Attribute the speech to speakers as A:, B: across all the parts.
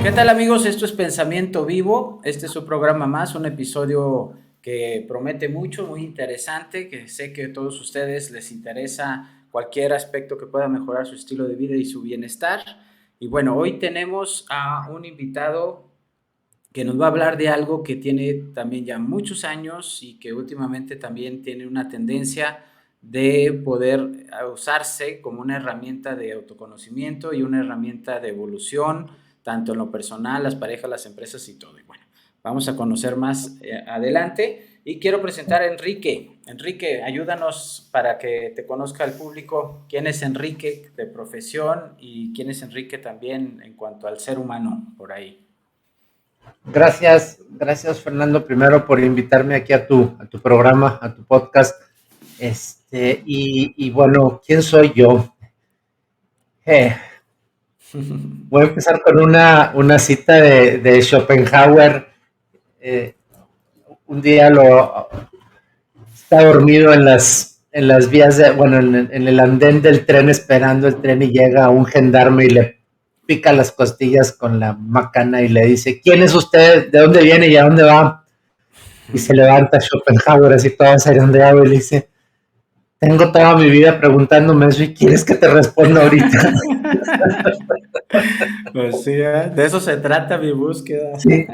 A: ¿Qué tal, amigos? Esto es Pensamiento Vivo. Este es su programa más, un episodio que promete mucho, muy interesante, que sé que a todos ustedes les interesa cualquier aspecto que pueda mejorar su estilo de vida y su bienestar. Y bueno, hoy tenemos a un invitado que nos va a hablar de algo que tiene también ya muchos años y que últimamente también tiene una tendencia de poder usarse como una herramienta de autoconocimiento y una herramienta de evolución, tanto en lo personal, las parejas, las empresas y todo. Y bueno, vamos a conocer más adelante. Y quiero presentar a Enrique. Enrique, ayúdanos para que te conozca el público. ¿Quién es Enrique de profesión y quién es Enrique también en cuanto al ser humano por ahí?
B: Gracias Fernando, primero por invitarme aquí a tu programa, a tu podcast. Y bueno, ¿quién soy yo? Voy a empezar con una cita de Schopenhauer. Eh, un día está dormido en las vías en el andén del tren, esperando el tren, y llega un gendarme y le pica las costillas con la macana y le dice: ¿quién es usted? ¿De dónde viene y a dónde va? Y se levanta Schopenhauer así todo azarondeado y le dice: tengo toda mi vida preguntándome eso y quieres que te responda ahorita.
A: Pues sí, de eso se trata mi búsqueda.
B: Sí,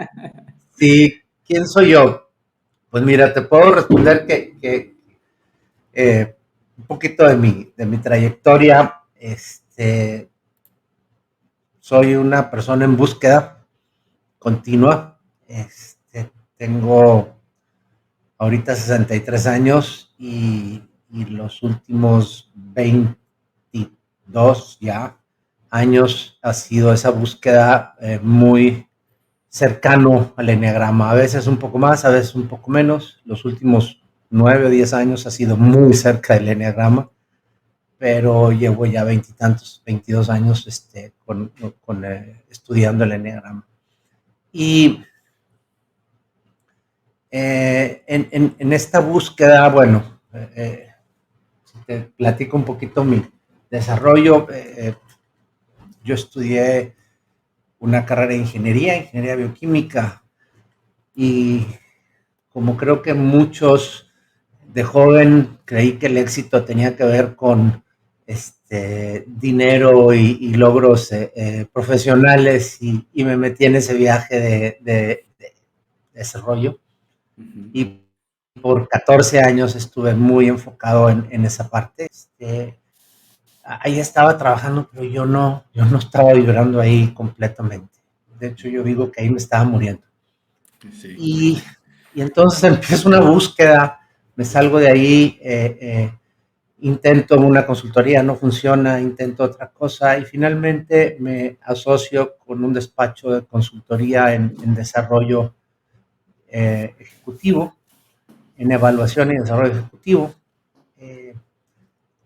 B: sí. ¿Quién soy yo? Pues mira, te puedo responder que un poquito de mi trayectoria. Soy una persona en búsqueda continua. Tengo ahorita 63 años y los últimos 22 ya años ha sido esa búsqueda muy cercano al eneagrama, a veces un poco más, a veces un poco menos. Los últimos 9 o 10 años ha sido muy cerca del eneagrama, pero llevo ya 20 y tantos, 22 años estudiando el eneagrama. Y en esta búsqueda, bueno, si te platico un poquito mi desarrollo, yo estudié una carrera de ingeniería bioquímica, y como creo que muchos de joven creí que el éxito tenía que ver con dinero y logros profesionales, y me metí en ese viaje de desarrollo. Y por 14 años estuve muy enfocado en esa parte. Ahí estaba trabajando, pero yo no estaba vibrando ahí completamente. De hecho, yo digo que ahí me estaba muriendo. Sí. Y entonces empiezo una búsqueda, me salgo de ahí, intento una consultoría, no funciona, intento otra cosa, y finalmente me asocio con un despacho de consultoría en desarrollo ejecutivo, en evaluación y desarrollo ejecutivo.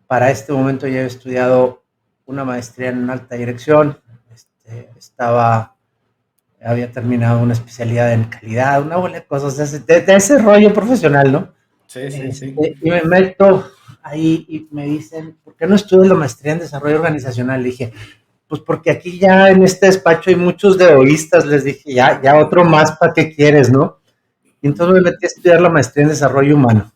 B: Para este momento ya he estudiado una maestría en alta dirección, había terminado una especialidad en calidad, una bola de cosas de ese rollo profesional, ¿no?
A: Sí, sí, sí.
B: Y me meto ahí y me dicen: ¿por qué no estudias la maestría en desarrollo organizacional? Le dije: pues porque aquí ya en este despacho hay muchos de egoístas. Les dije: ya otro más, ¿para qué quieres, no? Y entonces me metí a estudiar la maestría en desarrollo humano.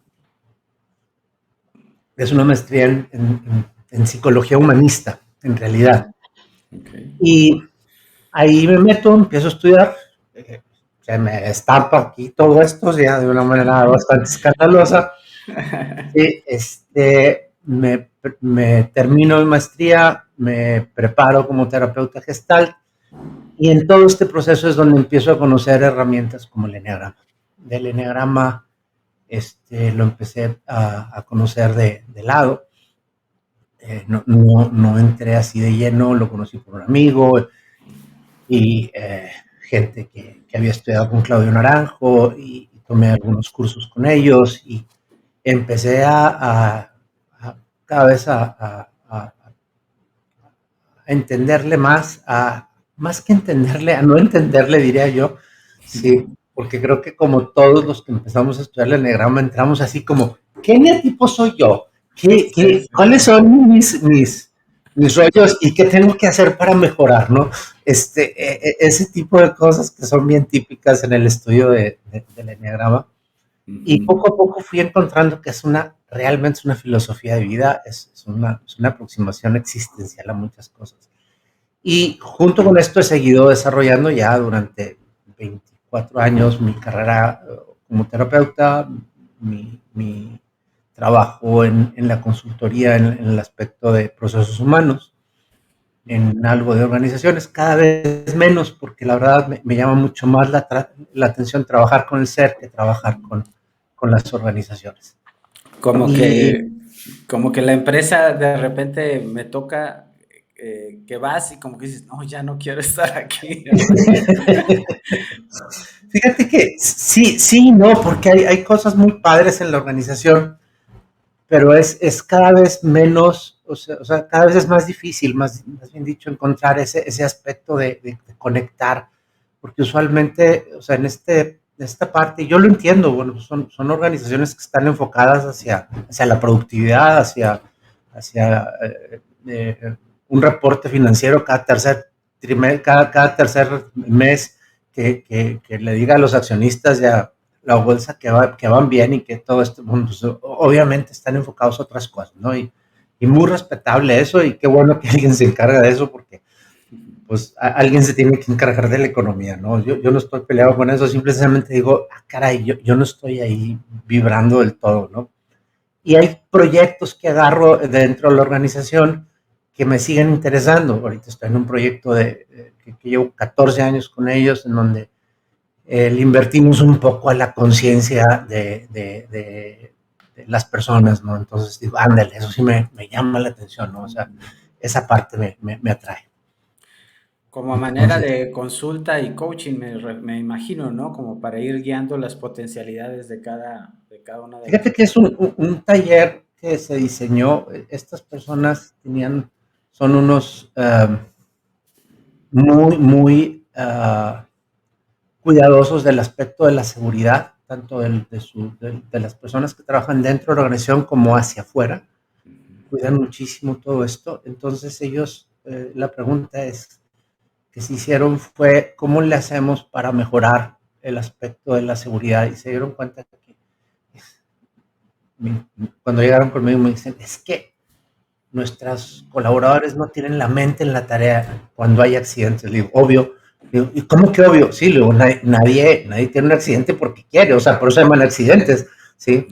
B: Es una maestría en psicología humanista, en realidad. Okay. Y ahí me meto, empiezo a estudiar, se me estampa aquí todo esto, ya de una manera bastante escandalosa. Y me termino mi maestría, me preparo como terapeuta Gestalt, y en todo este proceso es donde empiezo a conocer herramientas como el eneagrama. Del eneagrama lo empecé a conocer de lado. No entré así de lleno, lo conocí por un amigo y gente que había estudiado con Claudio Naranjo, y tomé algunos cursos con ellos, y empecé cada vez a entenderle más que entenderle, a no entenderle, diría yo. Sí, porque creo que como todos los que empezamos a estudiar el eneagrama, entramos así como: ¿qué eneatipo soy yo? ¿Cuáles son mis mis rollos y qué tengo que hacer para mejorar, ¿no? Ese tipo de cosas que son bien típicas en el estudio del enneagrama. Y
A: Ujú.
B: poco a poco fui encontrando que realmente es una filosofía de vida, es una aproximación existencial a muchas cosas. Y junto con esto he seguido desarrollando ya durante 24 años mi carrera como terapeuta, mi trabajo en la consultoría en el aspecto de procesos humanos, en algo de organizaciones, cada vez menos, porque la verdad me llama mucho más la atención trabajar con el ser que trabajar con las organizaciones.
A: Como
B: Y
A: que, como que la empresa de repente me toca que vas y como que dices, no, ya no quiero estar aquí.
B: fíjate que sí, sí, no, porque hay cosas muy padres en la organización, pero es cada vez menos, o sea, cada vez es más difícil, más bien dicho, encontrar ese aspecto de conectar, porque usualmente, o sea, esta parte, yo lo entiendo, bueno, son organizaciones que están enfocadas hacia la productividad, hacia un reporte financiero cada tercer mes que le diga a los accionistas ya la bolsa que van bien y que todo esto, bueno, pues, obviamente están enfocados a otras cosas, ¿no? Y muy respetable eso y qué bueno que alguien se encarga de eso porque pues alguien se tiene que encargar de la economía, ¿no? Yo no estoy peleado con eso, simplemente digo, ah, caray, yo no estoy ahí vibrando del todo, ¿no? Y hay proyectos que agarro dentro de la organización que me siguen interesando. Ahorita estoy en un proyecto que llevo 14 años con ellos, en donde le invertimos un poco a la conciencia de las personas, ¿no? Entonces digo, ándale, eso sí me llama la atención, ¿no? O sea, esa parte me atrae.
A: Como a manera
B: Entonces,
A: de consulta y coaching, me imagino, ¿no? Como para ir guiando las potencialidades de cada una de las
B: fíjate que es
A: personas.
B: un taller que se diseñó, estas personas son unos muy cuidadosos del aspecto de la seguridad, tanto de las personas que trabajan dentro de la organización como hacia afuera. Cuidan muchísimo todo esto. Entonces ellos, la pregunta es que se hicieron fue, ¿cómo le hacemos para mejorar el aspecto de la seguridad? Y se dieron cuenta que cuando llegaron conmigo me dicen, es que nuestros colaboradores no tienen la mente en la tarea cuando hay accidentes. Le digo, obvio. Digo, ¿y cómo que obvio? Sí, luego nadie tiene un accidente porque quiere, o sea, por eso se llaman accidentes, ¿sí?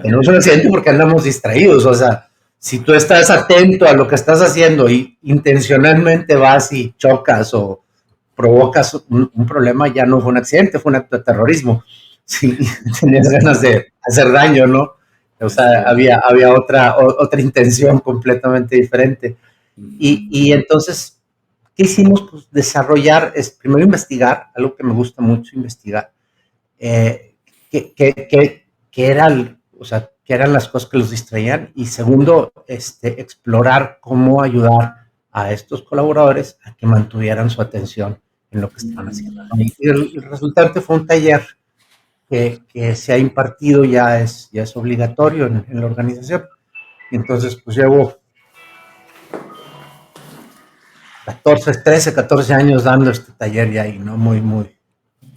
B: Tenemos un accidente porque andamos distraídos, o sea, si tú estás atento a lo que estás haciendo y intencionalmente vas y chocas o provocas un problema, ya no fue un accidente, fue un acto de terrorismo. Sí, tenías ganas de hacer daño, ¿no? O
A: Así
B: sea,
A: es.
B: había otra intención completamente diferente.
A: Ujú.
B: Y entonces, ¿qué hicimos? Pues desarrollar, primero investigar, algo que me gusta mucho investigar, eh, qué era, o sea, qué eran las cosas que los distraían, y segundo, explorar cómo ayudar a estos colaboradores a que mantuvieran su atención en lo que estaban haciendo, ¿no? Y el resultante fue un taller que se ha impartido, ya es obligatorio en la organización. Y entonces, pues llevo 14 años dando este taller ya y no muy.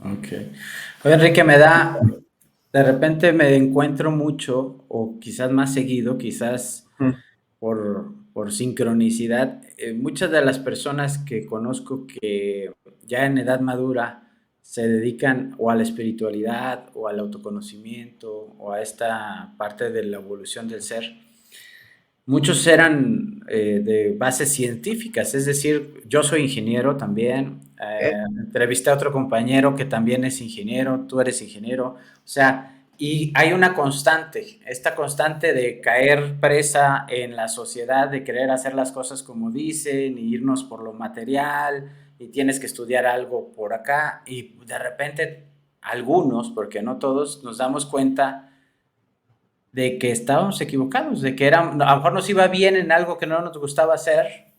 A: Ok. Oye, Enrique, de repente me encuentro mucho, o quizás más seguido, quizás por sincronicidad, muchas de las personas que conozco que ya en edad madura se dedican o a la espiritualidad o al autoconocimiento o a esta parte de la evolución del ser. Muchos eran de bases científicas, es decir, yo soy ingeniero también,
B: ¿Eh?
A: entrevisté a otro compañero que también es ingeniero, tú eres ingeniero, o sea, y hay una constante, esta constante de caer presa en la sociedad, de querer hacer las cosas como dicen, y irnos por lo material, y tienes que estudiar algo por acá, y de repente algunos, porque no todos, nos damos cuenta de que estábamos equivocados, de que era, a lo mejor nos iba bien en algo que no nos gustaba hacer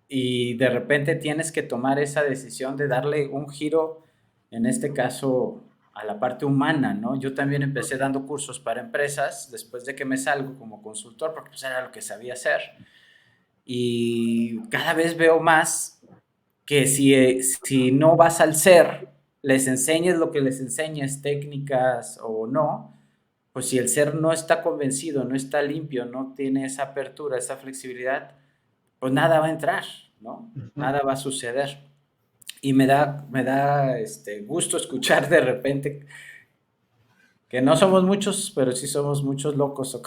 A: y de repente tienes que tomar esa decisión de darle un giro, en este caso, a la parte humana, ¿no? Yo también empecé dando cursos para empresas después de que me salgo como consultor, porque pues era lo que sabía hacer. y cada vez veo más que si no vas al ser, les enseñes lo que les enseñes, técnicas o no, pues si el ser no está convencido, no está limpio, no tiene esa apertura, esa flexibilidad, pues nada va a entrar, ¿no? Nada va a suceder. Y me da gusto escuchar de repente que no somos muchos, pero sí somos muchos locos.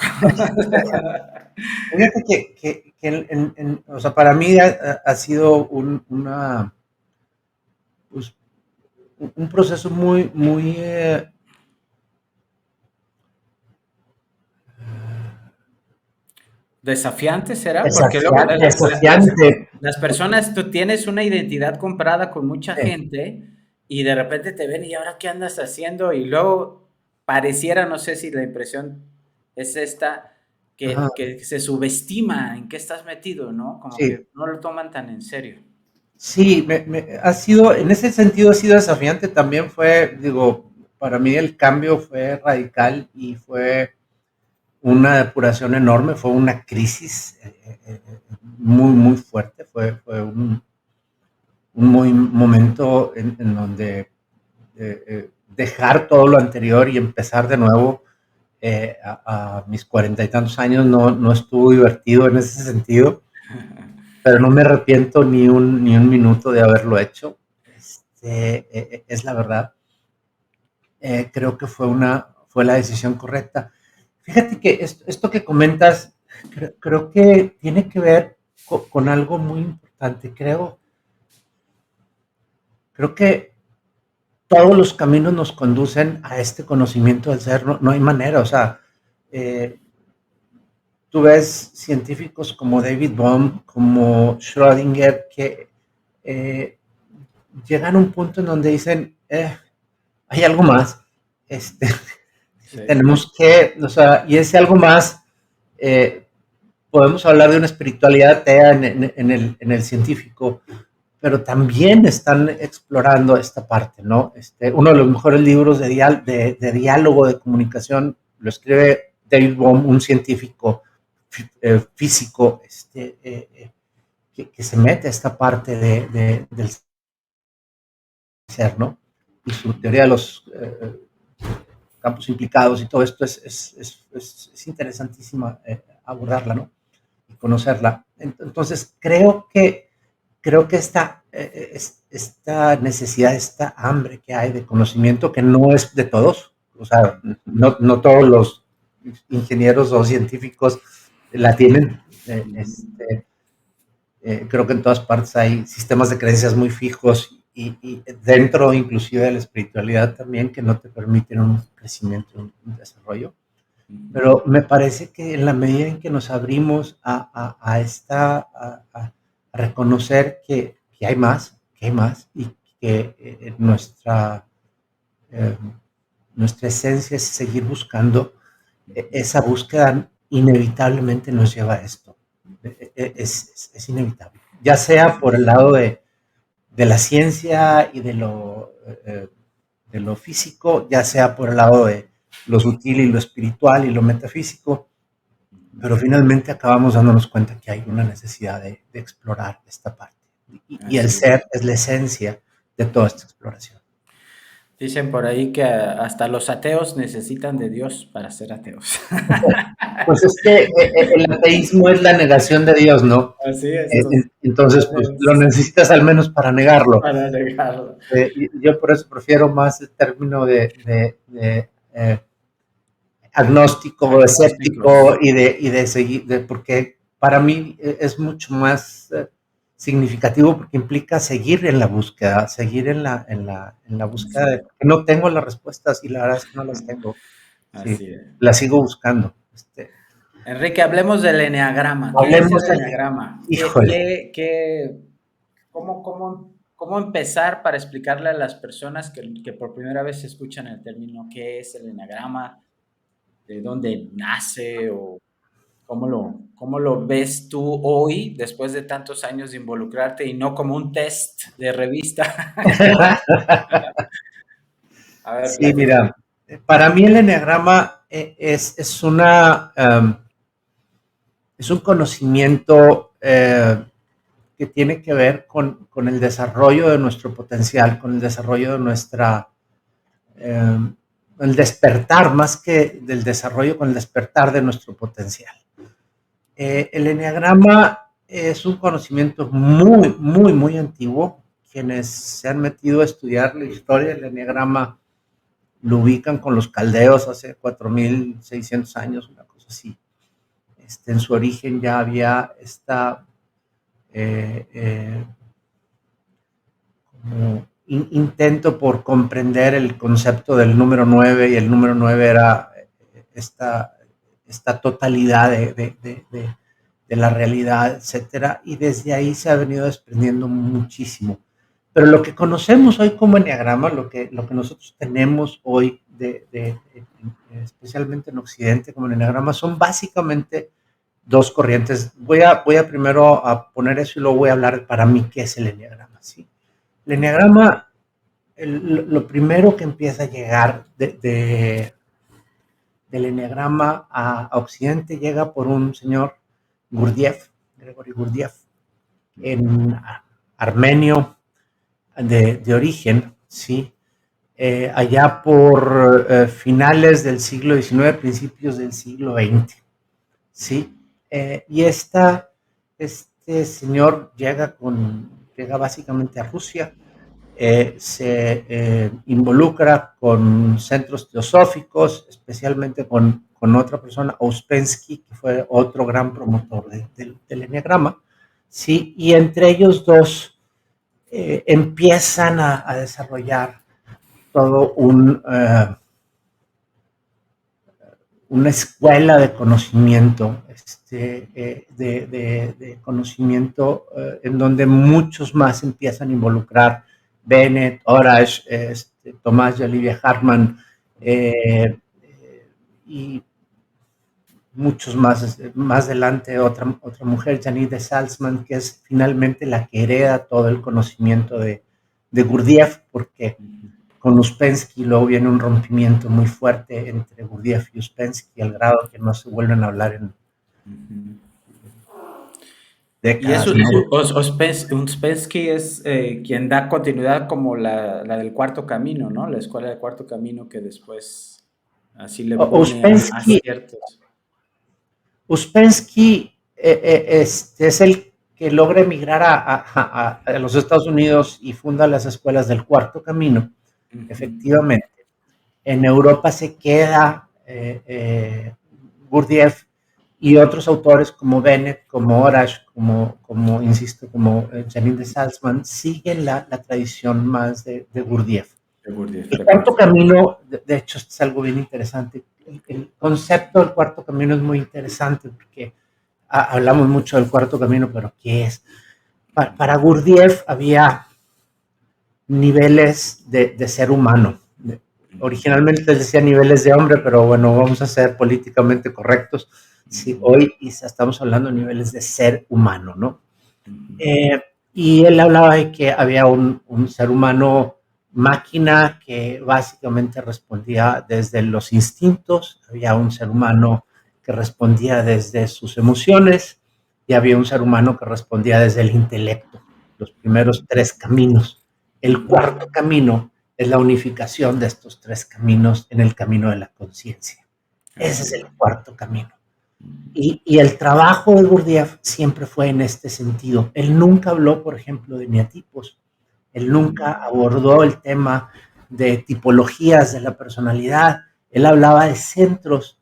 B: Fíjate que o sea, para mí ha sido pues, un proceso muy
A: Desafiante será, porque luego
B: desafiante.
A: las personas, tú tienes una identidad comprada con mucha gente y de repente te ven y ahora qué andas haciendo y luego pareciera, no sé si la impresión es esta,
B: Ajá,
A: que se subestima en qué estás metido, ¿no? Como
B: sí,
A: que no lo toman tan en serio.
B: sí, ha sido, en ese sentido ha sido desafiante. También fue, digo, para mí el cambio fue radical y fue una depuración enorme, fue una crisis muy fuerte, fue un momento en donde dejar todo lo anterior y empezar de nuevo a mis 40 y tantos años no estuvo divertido en ese sentido, pero no me arrepiento ni un minuto de haberlo hecho. Es la verdad. Creo que fue la decisión correcta. Fíjate que esto que comentas, creo que tiene que ver con algo muy importante. Creo que todos los caminos nos conducen a este conocimiento del ser, no hay manera, o sea, eh, tú ves científicos como David Bohm, como Schrödinger, que eh, llegan a un punto en donde dicen, hay algo más, este,
A: Sí.
B: tenemos que, o sea, y ese algo más, eh, podemos hablar de una espiritualidad atea en el científico, pero también están explorando esta parte, ¿no? Uno de los mejores libros de diálogo, de comunicación, lo escribe David Bohm, un científico físico, que se mete a esta parte del ser, ¿no? Y su teoría de los campos implicados y todo esto es interesantísima abordarla, ¿no? Y conocerla. Entonces, creo que esta necesidad, esta hambre que hay de conocimiento, que no es de todos, o sea, no todos los ingenieros o científicos la tienen. Creo que en todas partes hay sistemas de creencias muy fijos y dentro inclusive de la espiritualidad también que no te permiten un crecimiento, un desarrollo. Pero me parece que en la medida en que nos abrimos a reconocer que hay más y que eh, nuestra esencia es seguir buscando, esa búsqueda inevitablemente nos lleva a esto. Es inevitable. Ya sea por el lado de la ciencia y de lo físico, ya sea por el lado de lo sutil y lo espiritual y lo metafísico, pero finalmente acabamos dándonos cuenta que hay una necesidad de explorar esta parte. Y el
A: Así es.
B: ser es la esencia de toda esta exploración.
A: Dicen por ahí que hasta los ateos necesitan de Dios para ser ateos.
B: Pues es que el ateísmo es la negación de Dios, ¿no?
A: Así es, entonces,
B: Entonces, pues lo necesitas al menos para negarlo.
A: para negarlo.
B: Yo por eso prefiero más el término de agnóstico,
A: Agnósticos.
B: escéptico y de seguir, porque para mí es mucho más significativo porque implica seguir en la búsqueda, seguir en la búsqueda
A: Así
B: de,
A: es.
B: porque no tengo las respuestas y la verdad es que no las tengo. Sí,
A: Así es.
B: las sigo buscando.
A: Enrique, hablemos del eneagrama. ¿Qué es
B: Hablemos
A: el
B: de,
A: eneagrama?
B: híjole,
A: ¿Cómo empezar para explicarle a las personas que por primera vez escuchan el término qué es el eneagrama, de dónde nace o cómo lo ves tú hoy después de tantos años de involucrarte y no como un test de revista? A ver,
B: sí,
A: platica.
B: mira, para mí el enneagrama es una, Es un conocimiento que tiene que ver con el desarrollo de nuestro potencial, con el desarrollo de nuestra, el despertar, más que del desarrollo, con el despertar de nuestro potencial. El enneagrama es un conocimiento muy, muy, muy antiguo. Quienes se han metido a estudiar la historia del enneagrama lo ubican con los caldeos hace 4.600 años, una cosa así. En su origen ya había esta como intento por comprender el concepto del número 9, y el número 9 era esta totalidad de la realidad, etcétera, y desde ahí se ha venido desprendiendo muchísimo. Pero lo que conocemos hoy como enneagrama, lo que nosotros tenemos hoy, especialmente en Occidente como enneagrama, son básicamente dos corrientes. Voy a primero a poner eso y luego voy a hablar para mí qué es el enneagrama, ¿sí? El enneagrama, lo primero que empieza a llegar del enneagrama a Occidente llega por un señor Gurdjieff, Gregory Gurdjieff, en armenio de origen, ¿sí? Allá por finales del siglo XIX, principios del siglo XX, ¿sí? Y este señor llega básicamente a Rusia, se involucra con centros teosóficos, especialmente con otra persona, Ouspensky, que fue otro gran promotor del enneagrama, ¿sí? Y entre ellos dos empiezan a desarrollar todo una escuela de conocimiento, de conocimiento en donde muchos más empiezan a involucrar. Bennett, Orash, Tomás y Olivia Hartman, y muchos más. Más adelante otra mujer, Janine de Salzman, que es finalmente la que hereda todo el conocimiento de Gurdjieff, porque con Ouspensky luego viene un rompimiento muy fuerte entre Gurdjieff y Ouspensky, al grado que no se vuelven a hablar en décadas.
A: Y eso, Ouspensky es quien da continuidad como la del Cuarto Camino, ¿no? La escuela del Cuarto Camino que después así le pone a ciertos.
B: Ouspensky es el que logra emigrar a los Estados Unidos y funda las escuelas del Cuarto Camino, efectivamente. En Europa se queda Gurdjieff y otros autores como Bennett, como Orash, insisto, como Janine de Salzman, siguen la tradición más de Gurdjieff. El Cuarto Camino, de hecho, es algo bien interesante. El concepto del Cuarto Camino es muy interesante porque hablamos mucho del Cuarto Camino, pero ¿qué es? Para Gurdjieff había niveles de ser humano. Originalmente les decía niveles de hombre, pero bueno, vamos a ser políticamente correctos. Sí, hoy estamos hablando de niveles de ser humano, ¿no? Y él hablaba de que había un ser humano máquina que básicamente respondía desde los instintos, había un ser humano que respondía desde sus emociones y había un ser humano que respondía desde el intelecto, los primeros tres caminos. El cuarto camino es la unificación de estos tres caminos en el camino de la conciencia. Ese es el cuarto camino. Y el trabajo de Gurdjieff siempre fue en este sentido. Él nunca habló, por ejemplo, de neatipos. Él nunca abordó el tema de tipologías de la personalidad. Él hablaba de centros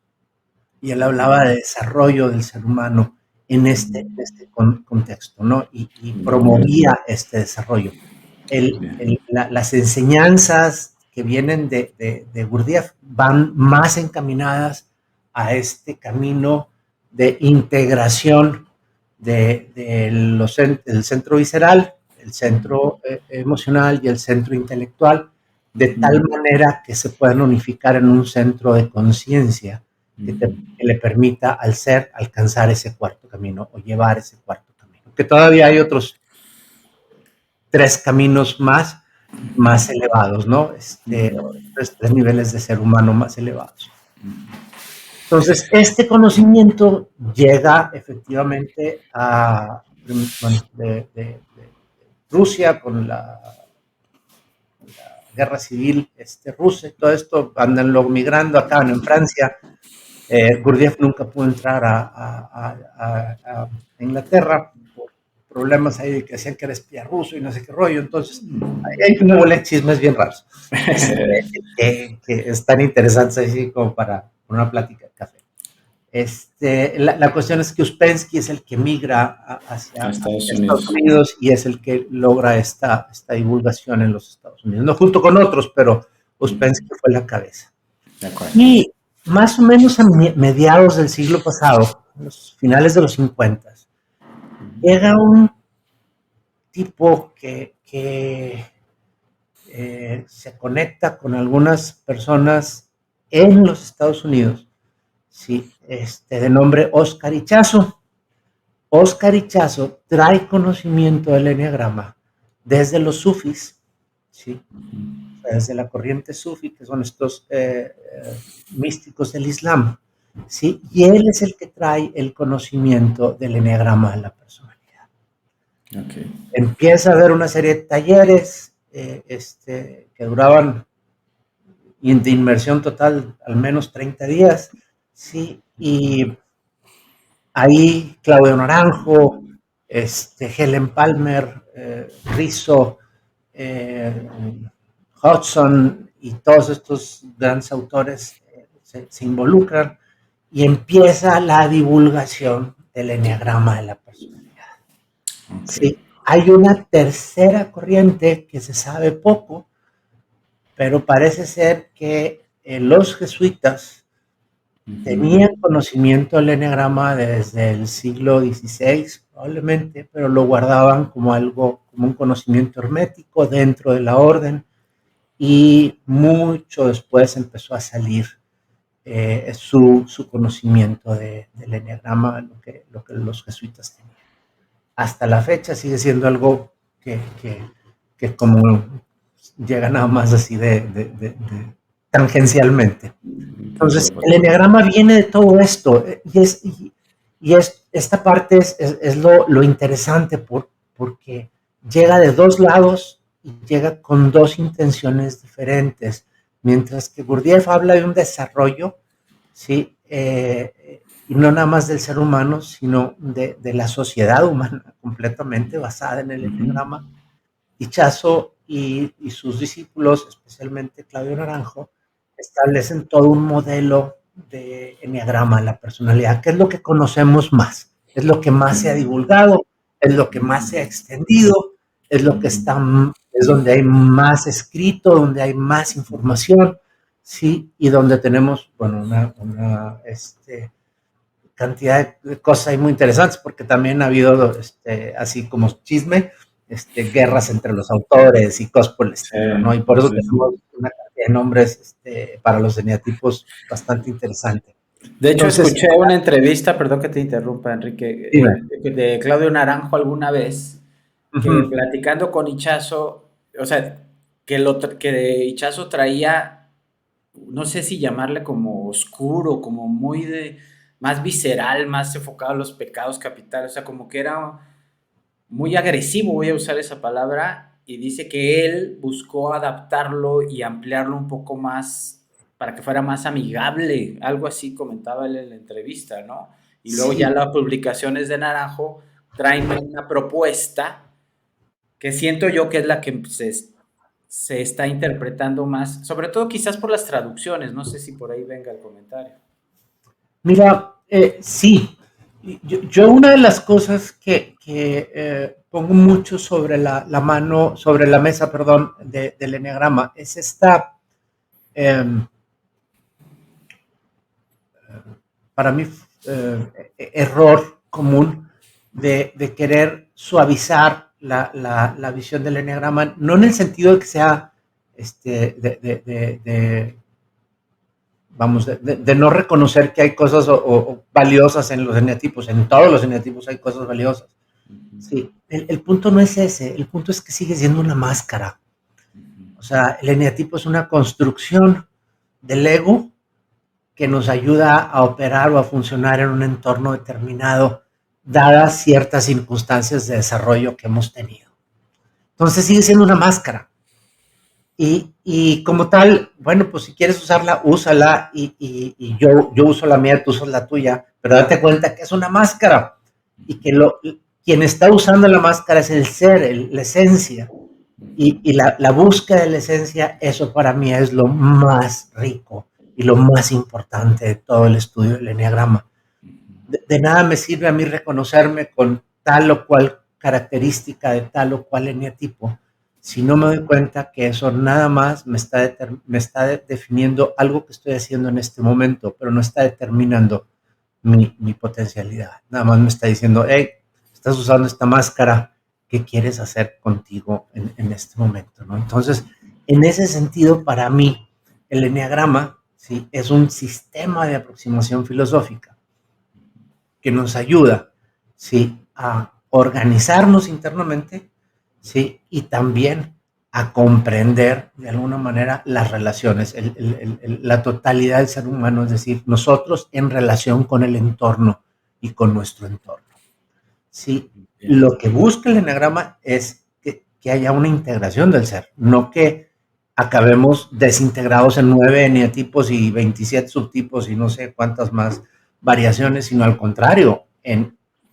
B: y él hablaba de desarrollo del ser humano en este contexto, ¿no? Y promovía este desarrollo. Las enseñanzas que vienen de Gurdjieff van más encaminadas a este camino de integración del centro visceral, el centro emocional y el centro intelectual, de tal manera que se puedan unificar en un centro de conciencia que le permita al ser alcanzar ese cuarto camino o llevar ese cuarto camino. Que todavía hay otros tres caminos más elevados, ¿no? Tres niveles de ser humano más elevados. Entonces, este conocimiento llega efectivamente bueno, de Rusia con la guerra civil rusa, y todo esto, andan luego migrando, acaban en Francia. Gurdjieff nunca pudo entrar a Inglaterra por problemas ahí de que decían que era espía ruso y no sé qué rollo. Entonces, hay una bola de chismes bien raros que están interesantes así como para una plática de café. La cuestión es que Uspensky es el que migra hacia Estados Unidos y es el que logra esta divulgación en los Estados Unidos. No junto con otros, pero Uspensky fue la cabeza. Y más o menos a mediados del siglo pasado, los finales de los 50, llega un tipo que se conecta con algunas personas en los Estados Unidos, sí, de nombre Oscar Ichazo. Oscar Ichazo trae conocimiento del eneagrama desde los sufis, ¿sí? Desde la corriente sufi, que son estos místicos del Islam, ¿sí? Y él es el que trae el conocimiento del eneagrama de la personalidad. Okay. Empieza a haber una serie de talleres que duraban de inmersión total al menos 30 días, ¿sí? Y ahí Claudio Naranjo, Helen Palmer, Rizzo, Hudson y todos estos grandes autores se involucran y empieza la divulgación del eneagrama de la personalidad. Okay. Sí, hay una tercera corriente que se sabe poco, pero parece ser que los jesuitas tenían conocimiento del eneagrama desde el siglo XVI, probablemente, pero lo guardaban como algo, como un conocimiento hermético dentro de la orden, y mucho después empezó a salir su conocimiento del eneagrama, lo que los jesuitas tenían. Hasta la fecha sigue siendo algo que como llega nada más así de tangencialmente. Entonces, el eneagrama viene de todo esto, y esta parte es lo interesante porque llega de dos lados y llega con dos intenciones diferentes. Mientras que Gurdjieff habla de un desarrollo, ¿sí? Y no nada más del ser humano, sino de la sociedad humana completamente basada en el eneagrama. Ichazo y sus discípulos, especialmente Claudio Naranjo, establecen todo un modelo de eneagrama de la personalidad, que es lo que conocemos más, es lo que más se ha divulgado, es lo que más se ha extendido, es lo que es donde hay más escrito, donde hay más información, sí, y donde tenemos, bueno, una cantidad de cosas ahí muy interesantes, porque también ha habido, así como chisme, guerras entre los autores y cosas por el estilo, ¿no? Y por eso tenemos una cantidad de nombres para los eneatipos bastante interesante.
A: De hecho, escuché una entrevista, perdón que te interrumpa, Enrique, de Claudio Naranjo alguna vez, que platicando con Ichazo, o sea, que Ichazo traía, no sé si llamarle como oscuro, como muy más visceral, más enfocado a los pecados capitales, o sea, como que era muy agresivo, voy a usar esa palabra, y dice que él buscó adaptarlo y ampliarlo un poco más para que fuera más amigable, algo así comentaba él en la entrevista, ¿no? Y luego ya las publicaciones de Naranjo traen una propuesta que siento yo que es la que se está interpretando más, sobre todo quizás por las traducciones, no sé si por ahí venga el comentario.
B: Mira, sí, yo una de las cosas que pongo mucho sobre sobre la mesa, perdón, del eneagrama, es esta, para mí, error común de querer suavizar la visión del eneagrama, no en el sentido de que sea de no reconocer que hay cosas o valiosas en los eneatipos. En todos los eneatipos hay cosas valiosas. Sí, el punto no es ese, el punto es que sigue siendo una máscara. O sea, el eneatipo es una construcción del ego que nos ayuda a operar o a funcionar en un entorno determinado, dadas ciertas circunstancias de desarrollo que hemos tenido. Entonces sigue siendo una máscara. Y como tal, bueno, pues si quieres usarla, úsala, y yo uso la mía, tú usas la tuya, pero date cuenta que es una máscara, y que quien está usando la máscara es el ser, la esencia, y la búsqueda de la esencia, eso para mí es lo más rico y lo más importante de todo el estudio del eneagrama. De nada me sirve a mí reconocerme con tal o cual característica de tal o cual eneatipo si no me doy cuenta que eso nada más me está definiendo algo que estoy haciendo en este momento, pero no está determinando mi potencialidad. Nada más me está diciendo, hey, estás usando esta máscara, ¿qué quieres hacer contigo en este momento? ¿No? Entonces, en ese sentido, para mí, el eneagrama, ¿sí?, es un sistema de aproximación filosófica que nos ayuda, ¿sí?, a organizarnos internamente, ¿sí?, y también a comprender de alguna manera las relaciones, la totalidad del ser humano, es decir, nosotros en relación con el entorno y con nuestro entorno. Sí, lo que busca el eneagrama es que haya una integración del ser, no que acabemos desintegrados en 9 eneatipos y 27 subtipos y no sé cuántas más variaciones, sino al contrario,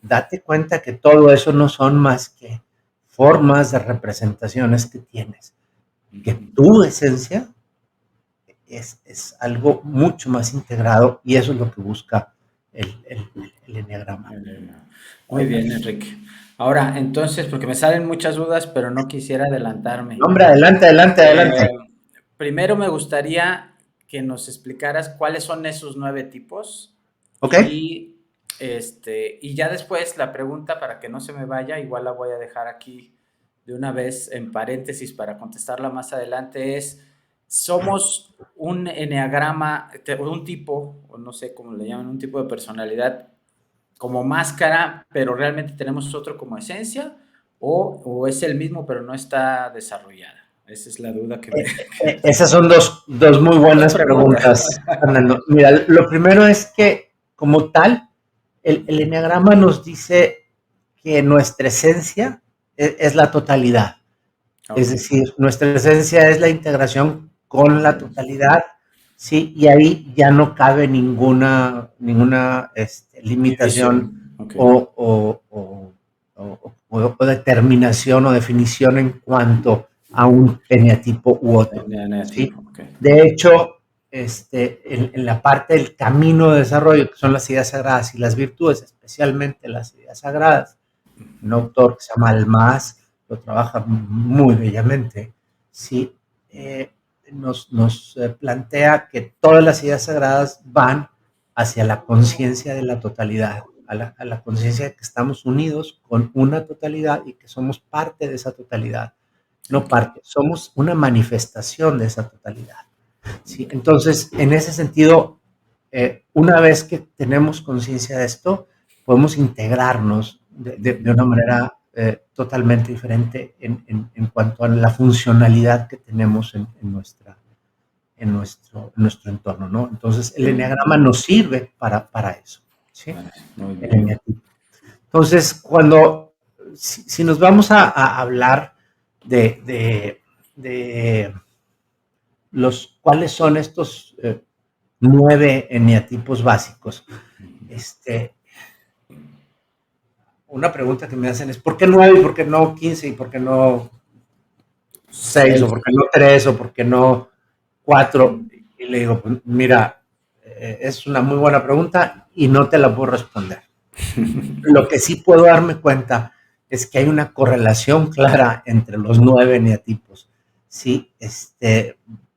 B: date cuenta que todo eso no son más que formas de representaciones que tienes, que tu esencia es algo mucho más integrado, y eso es lo que busca el eneagrama.
A: Muy bien, Enrique. Ahora, entonces, porque me salen muchas dudas, pero no quisiera adelantarme.
B: Hombre, adelante, adelante, adelante.
A: Primero me gustaría que nos explicaras cuáles son esos 9 tipos.
B: ¿Ok?
A: Y ya después la pregunta, para que no se me vaya, igual la voy a dejar aquí de una vez en paréntesis para contestarla más adelante, es, ¿somos un eneagrama, un tipo, o no sé cómo le llaman, un tipo de personalidad como máscara, pero realmente tenemos otro como esencia, o es el mismo pero no está desarrollada? Esa es la duda que me...
B: Esas son dos muy buenas preguntas, Fernando. Mira, lo primero es que, como tal, el eneagrama nos dice que nuestra esencia es la totalidad. Okay. Es decir, nuestra esencia es la integración con la totalidad, ¿sí? Y ahí ya no cabe ninguna limitación, okay, o determinación o definición en cuanto a un eneatipo u otro. ¿Sí? Okay. De hecho, en la parte del camino de desarrollo, que son las ideas sagradas y las virtudes, especialmente las ideas sagradas, un autor que se llama Almaz lo trabaja muy bellamente, ¿sí? Nos plantea que todas las ideas sagradas van hacia la conciencia de la totalidad, a la conciencia de que estamos unidos con una totalidad y que somos parte de esa totalidad. No parte, somos una manifestación de esa totalidad. ¿Sí? Entonces, en ese sentido, una vez que tenemos conciencia de esto, podemos integrarnos de una manera totalmente diferente en cuanto a la funcionalidad que tenemos en nuestro entorno, ¿no? Entonces, el eneagrama nos sirve para eso, ¿sí? Entonces, si nos vamos a hablar de cuáles son estos 9 eneatipos básicos, una pregunta que me hacen es, ¿por qué 9 y por qué no 15 y por qué no 6 o por qué no 3 o por qué no 4? Y le digo, pues, mira, es una muy buena pregunta y no te la puedo responder. Lo que sí puedo darme cuenta es que hay una correlación clara entre los 9 eneatipos. Sí,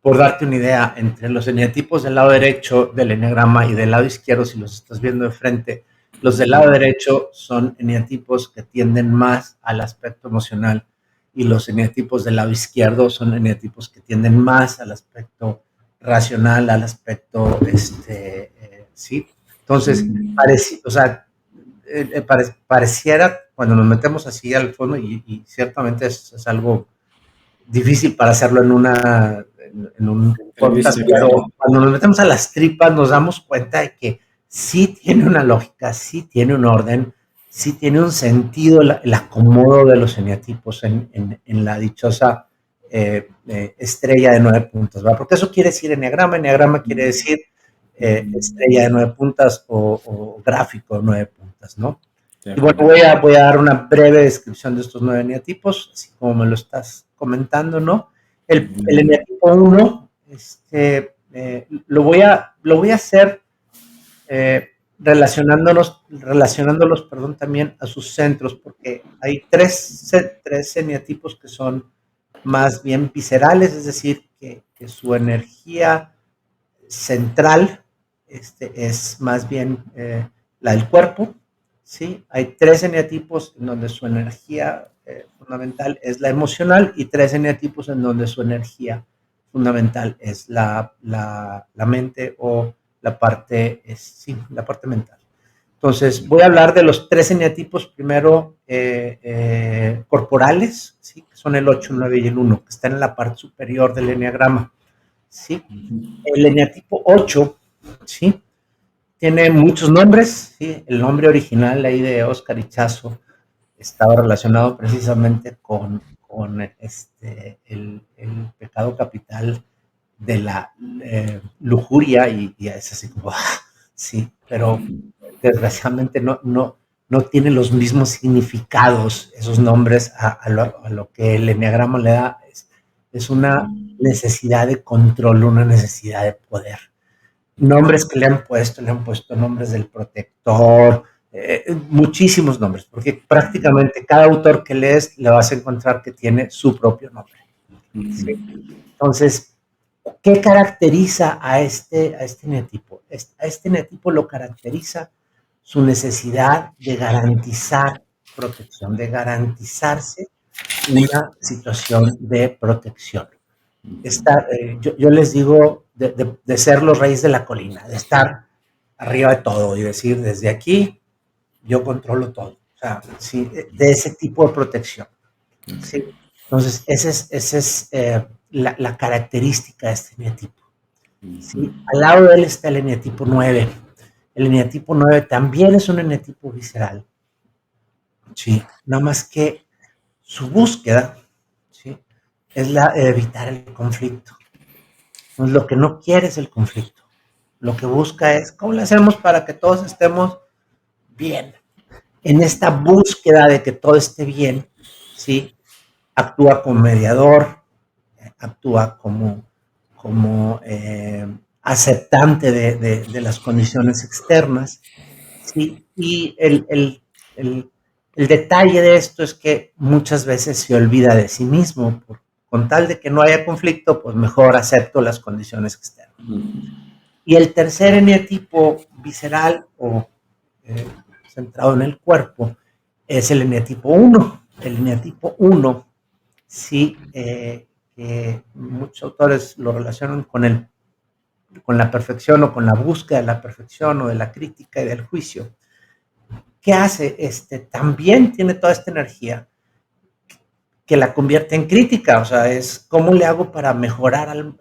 B: por darte una idea, entre los eneatipos del lado derecho del eneagrama y del lado izquierdo, si los estás viendo de frente, los del lado derecho son eneatipos que tienden más al aspecto emocional, y los eneatipos del lado izquierdo son eneatipos que tienden más al aspecto racional, al aspecto, sí. Entonces, pareciera, cuando nos metemos así al fondo, y ciertamente es algo difícil para hacerlo en en un podcast, pero cuando nos metemos a las tripas nos damos cuenta de que sí tiene una lógica, sí tiene un orden, sí tiene un sentido el acomodo de los eneatipos en la dichosa estrella de 9 puntas, ¿verdad? Porque eso quiere decir eneagrama, eneagrama quiere decir estrella de 9 puntas o gráfico de 9 puntas, ¿no? Y bueno, voy a dar una breve descripción de estos 9 eneatipos, así como me lo estás comentando, ¿no? El eneatipo 1, lo voy a hacer relacionándolos, perdón, también a sus centros, porque hay tres eneatipos que son más bien viscerales, es decir, que su energía central es más bien la del cuerpo, ¿sí? Hay 3 eneatipos en donde su energía fundamental es la emocional y 3 eneatipos en donde su energía fundamental es la mente o la parte, sí, la parte mental. Entonces, voy a hablar de los 3 eneatipos primero corporales, ¿sí? Que son el 8, el 9 y el 1, que están en la parte superior del eneagrama, ¿sí? El eneatipo 8, ¿sí? Tiene muchos nombres, ¿sí? El nombre original ahí de Oscar Ichazo estaba relacionado precisamente con el pecado capital de la lujuria y es así como, sí, pero desgraciadamente no tiene los mismos significados esos nombres a lo que el eneagrama le da. Es una necesidad de control, una necesidad de poder. Nombres que le han puesto nombres del protector, muchísimos nombres, porque prácticamente cada autor que lees le vas a encontrar que tiene su propio nombre. ¿Sí? Entonces, ¿qué caracteriza a este eneatipo? A este eneatipo lo caracteriza su necesidad de garantizar protección, de garantizarse una situación de protección. Yo les digo de ser los reyes de la colina, de estar arriba de todo y decir, desde aquí yo controlo todo. O sea, sí, de ese tipo de protección. ¿Sí? Entonces, esa es la característica de este eneatipo. ¿Sí? Al lado de él está el eneatipo 9. El eneatipo 9 también es un eneatipo visceral. ¿Sí? Nada más que su búsqueda, ¿sí? Es la de evitar el conflicto. Entonces, lo que no quiere es el conflicto. Lo que busca es, ¿cómo le hacemos para que todos estemos bien? En esta búsqueda de que todo esté bien, ¿sí? Actúa como mediador, actúa como aceptante de las condiciones externas, ¿sí? Y el detalle de esto es que muchas veces se olvida de sí mismo. Con tal de que no haya conflicto, pues mejor acepto las condiciones externas. Y el tercer eneatipo visceral o centrado en el cuerpo es el eneatipo 1. El eneatipo 1, sí, que muchos autores lo relacionan con la perfección o con la búsqueda de la perfección o de la crítica y del juicio. ¿Qué hace? También tiene toda esta energía que la convierte en crítica, o sea, es cómo le hago para mejorar al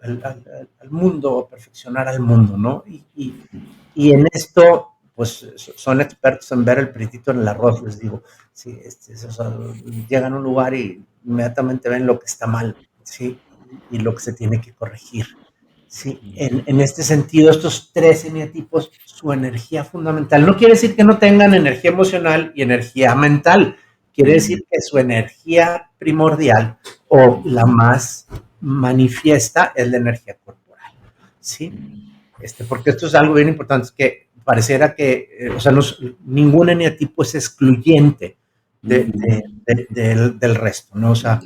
B: mundo o perfeccionar al mundo, ¿no? Y en esto, pues son expertos en ver el pritito en el arroz, les digo, sí, o sea, llegan a un lugar y inmediatamente ven lo que está mal, ¿sí? Y lo que se tiene que corregir. Sí, en este sentido, estos 3 eneatipos, su energía fundamental, no quiere decir que no tengan energía emocional y energía mental, quiere decir que su energía primordial o la más manifiesta es la energía corporal, ¿sí? Porque esto es algo bien importante, es que pareciera que, o sea, ningún eneatipo es excluyente del resto, ¿no? O sea,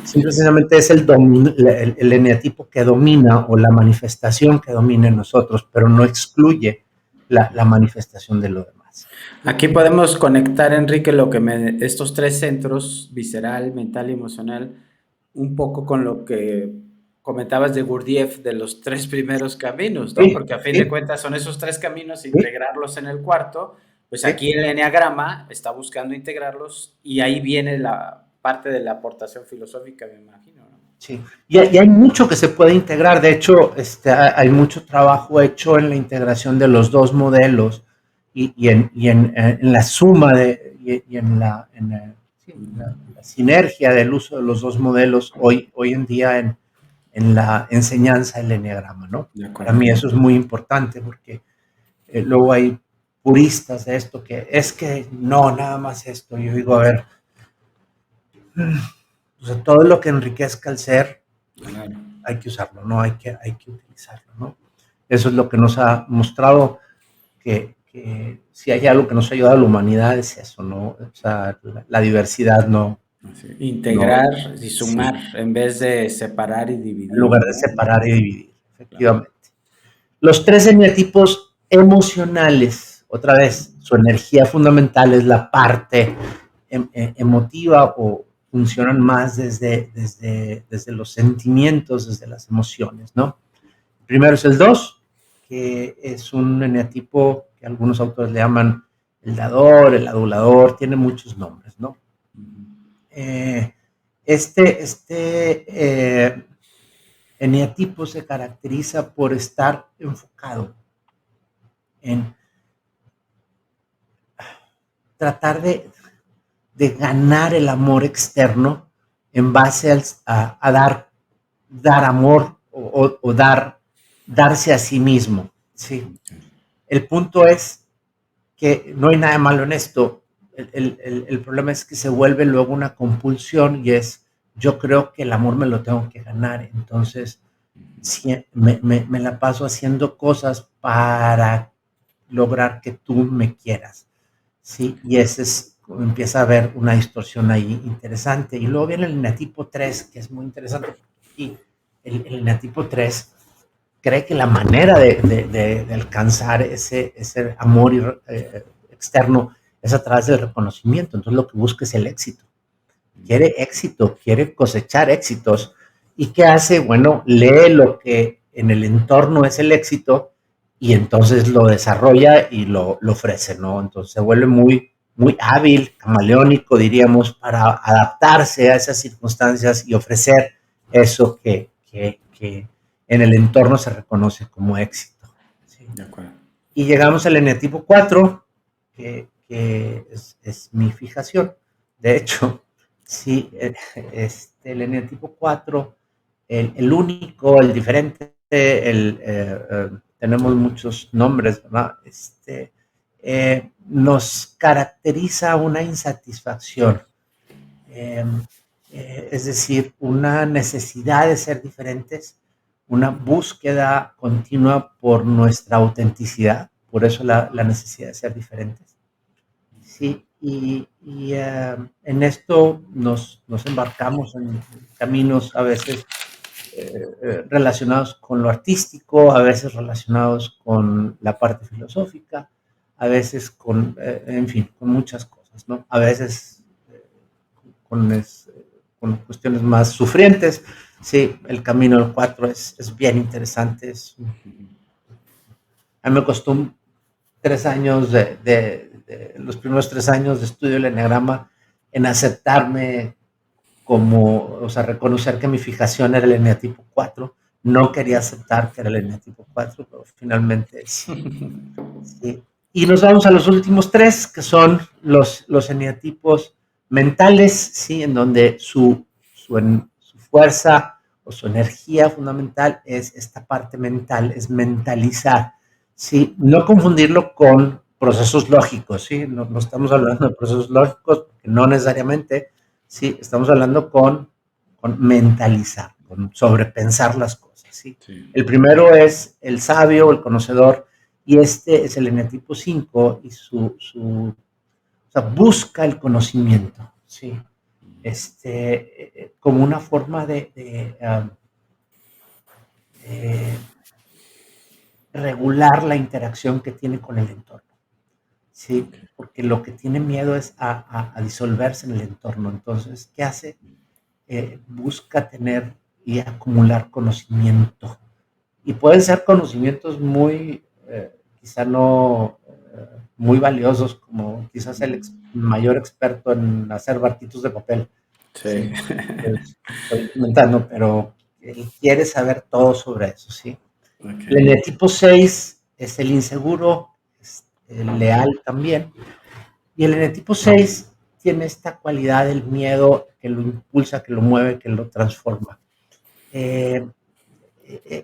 B: simplemente es el eneatipo que domina o la manifestación que domina en nosotros, pero no excluye la manifestación de lo demás.
A: Aquí podemos conectar, Enrique, estos 3 centros, visceral, mental y emocional, un poco con lo que comentabas de Gurdjieff, de los 3 primeros caminos, ¿no?
B: Sí,
A: Porque a fin
B: sí,
A: de cuentas son esos 3 caminos,
B: sí,
A: integrarlos en el cuarto, pues
B: sí.
A: aquí el eneagrama está buscando integrarlos y ahí viene la parte de la aportación filosófica, me imagino, ¿no?
B: Sí, y hay mucho que se puede integrar. De hecho, hay mucho trabajo hecho en la integración de los dos modelos en la suma y sí, la sinergia del uso de los dos modelos hoy en día en la enseñanza del eneagrama, ¿no?
A: De
B: Para
A: acuerdo.
B: mí eso es muy importante porque luego hay puristas de esto que es que no, nada más esto. Yo digo, a ver, o sea, todo lo que enriquezca el ser
A: Claro.
B: hay que usarlo, ¿no? Hay que utilizarlo, ¿no? Eso es lo que nos ha mostrado que si hay algo que nos ha ayudado a la humanidad es eso, ¿no? O sea, la diversidad
A: Así,
B: no,
A: integrar y
B: sí,
A: sumar en vez de separar y
B: en
A: dividir,
B: lugar de
A: ¿no?
B: separar y dividir,
A: Claro.
B: efectivamente. Los tres eneatipos emocionales, otra vez, su energía fundamental es la parte emotiva o funcionan más desde los sentimientos, desde las emociones, ¿no? Primero es el 2, que es un eneatipo que algunos autores le llaman el dador, el adulador, tiene muchos nombres, ¿no? Eh, este eneatipo se caracteriza por estar enfocado en tratar de ganar el amor externo en base a dar amor o darse a sí mismo, ¿sí? El punto es que no hay nada malo en esto. El problema es que se vuelve luego una compulsión y es, yo creo que el amor me lo tengo que ganar, entonces si, me la paso haciendo cosas para lograr que tú me quieras, ¿sí? Y ese es, empieza a haber una distorsión ahí interesante. Y luego viene el eneatipo 3 que es muy interesante. Y el eneatipo 3 cree que la manera de alcanzar ese amor externo es a través del reconocimiento. Entonces lo que busca es el éxito. Quiere éxito, quiere cosechar éxitos. ¿Y qué hace? Bueno, lee lo que en el entorno es el éxito y entonces lo desarrolla y lo ofrece, ¿no? Entonces se vuelve muy hábil, camaleónico, diríamos, para adaptarse a esas circunstancias y ofrecer eso que en el entorno se reconoce como éxito. ¿Sí?
A: De acuerdo.
B: Y llegamos al eneatipo 4, que es mi fijación. De hecho, sí, el eneatipo 4, el único, el diferente, tenemos muchos nombres, ¿verdad? Nos caracteriza una insatisfacción, eh, es decir, una necesidad de ser diferentes, una búsqueda continua por nuestra autenticidad, por eso la necesidad de ser diferentes. Sí, en esto nos embarcamos en caminos a veces relacionados con lo artístico, a veces relacionados con la parte filosófica, a veces en fin, con muchas cosas, ¿no? A veces con, con cuestiones más sufrientes. Sí, el camino del 4 es bien interesante. A mí me costó 3 años los primeros 3 años de estudio del enneagrama en aceptarme como, o sea, reconocer que mi fijación era el eneatipo 4. No quería aceptar que era el eneatipo 4, pero finalmente sí. Sí. Y nos vamos a los últimos tres, que son los eneatipos mentales, ¿sí? En donde su fuerza o su energía fundamental es esta parte mental, es mentalizar, ¿sí? No confundirlo con procesos lógicos, ¿sí? No estamos hablando de procesos lógicos, porque no necesariamente, ¿sí? Estamos hablando con mentalizar, con sobrepensar las cosas, ¿sí?
A: Sí.
B: El primero es el sabio, el conocedor, y este es el eneatipo 5 y o sea, busca el conocimiento, ¿sí? Como una forma de regular la interacción que tiene con el entorno, ¿sí?
A: Okay.
B: Porque lo que tiene miedo es a disolverse en el entorno. Entonces, ¿qué hace? Busca tener y acumular conocimiento. Y pueden ser conocimientos quizá no muy valiosos, como quizás el mayor experto en hacer barquitos de papel,
A: Sí.
B: Sí, estoy comentando, pero él quiere saber todo sobre eso, ¿sí? El
A: Ok.
B: eneatipo 6 es el inseguro, es el leal también. Y el eneatipo 6 tiene esta cualidad del miedo que lo impulsa, que lo mueve, que lo transforma. Eh,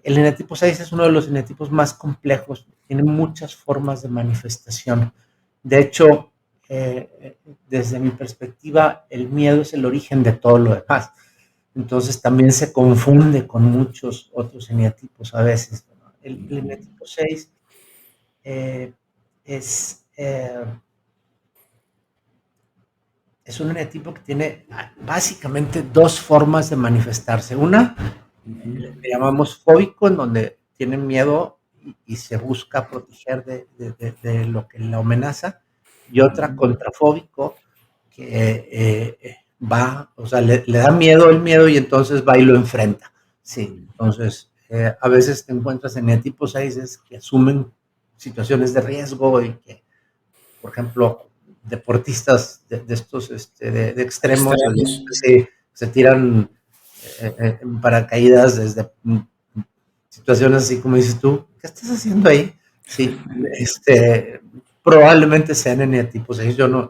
B: el eneatipo 6 es uno de los enetipos más complejos, tiene muchas formas de manifestación. De hecho, desde mi perspectiva, el miedo es el origen de todo lo demás. Entonces también se confunde con muchos otros eneatipos a veces. El eneatipo 6 eh, es, eh, es un eneatipo que tiene básicamente dos formas de manifestarse. Una, le llamamos fóbico, en donde tienen miedo y se busca proteger de lo que la amenaza. Y otra, contrafóbico, que va, o sea, le da miedo el miedo y entonces va y lo enfrenta. Sí, entonces a veces te encuentras en eneatipos 6 que asumen situaciones de riesgo y que, por ejemplo, deportistas de estos de extremos
A: Extremos.
B: se tiran en paracaídas desde situaciones así como dices tú, ¿qué estás haciendo ahí? Sí, probablemente sean eneatipos 6, yo no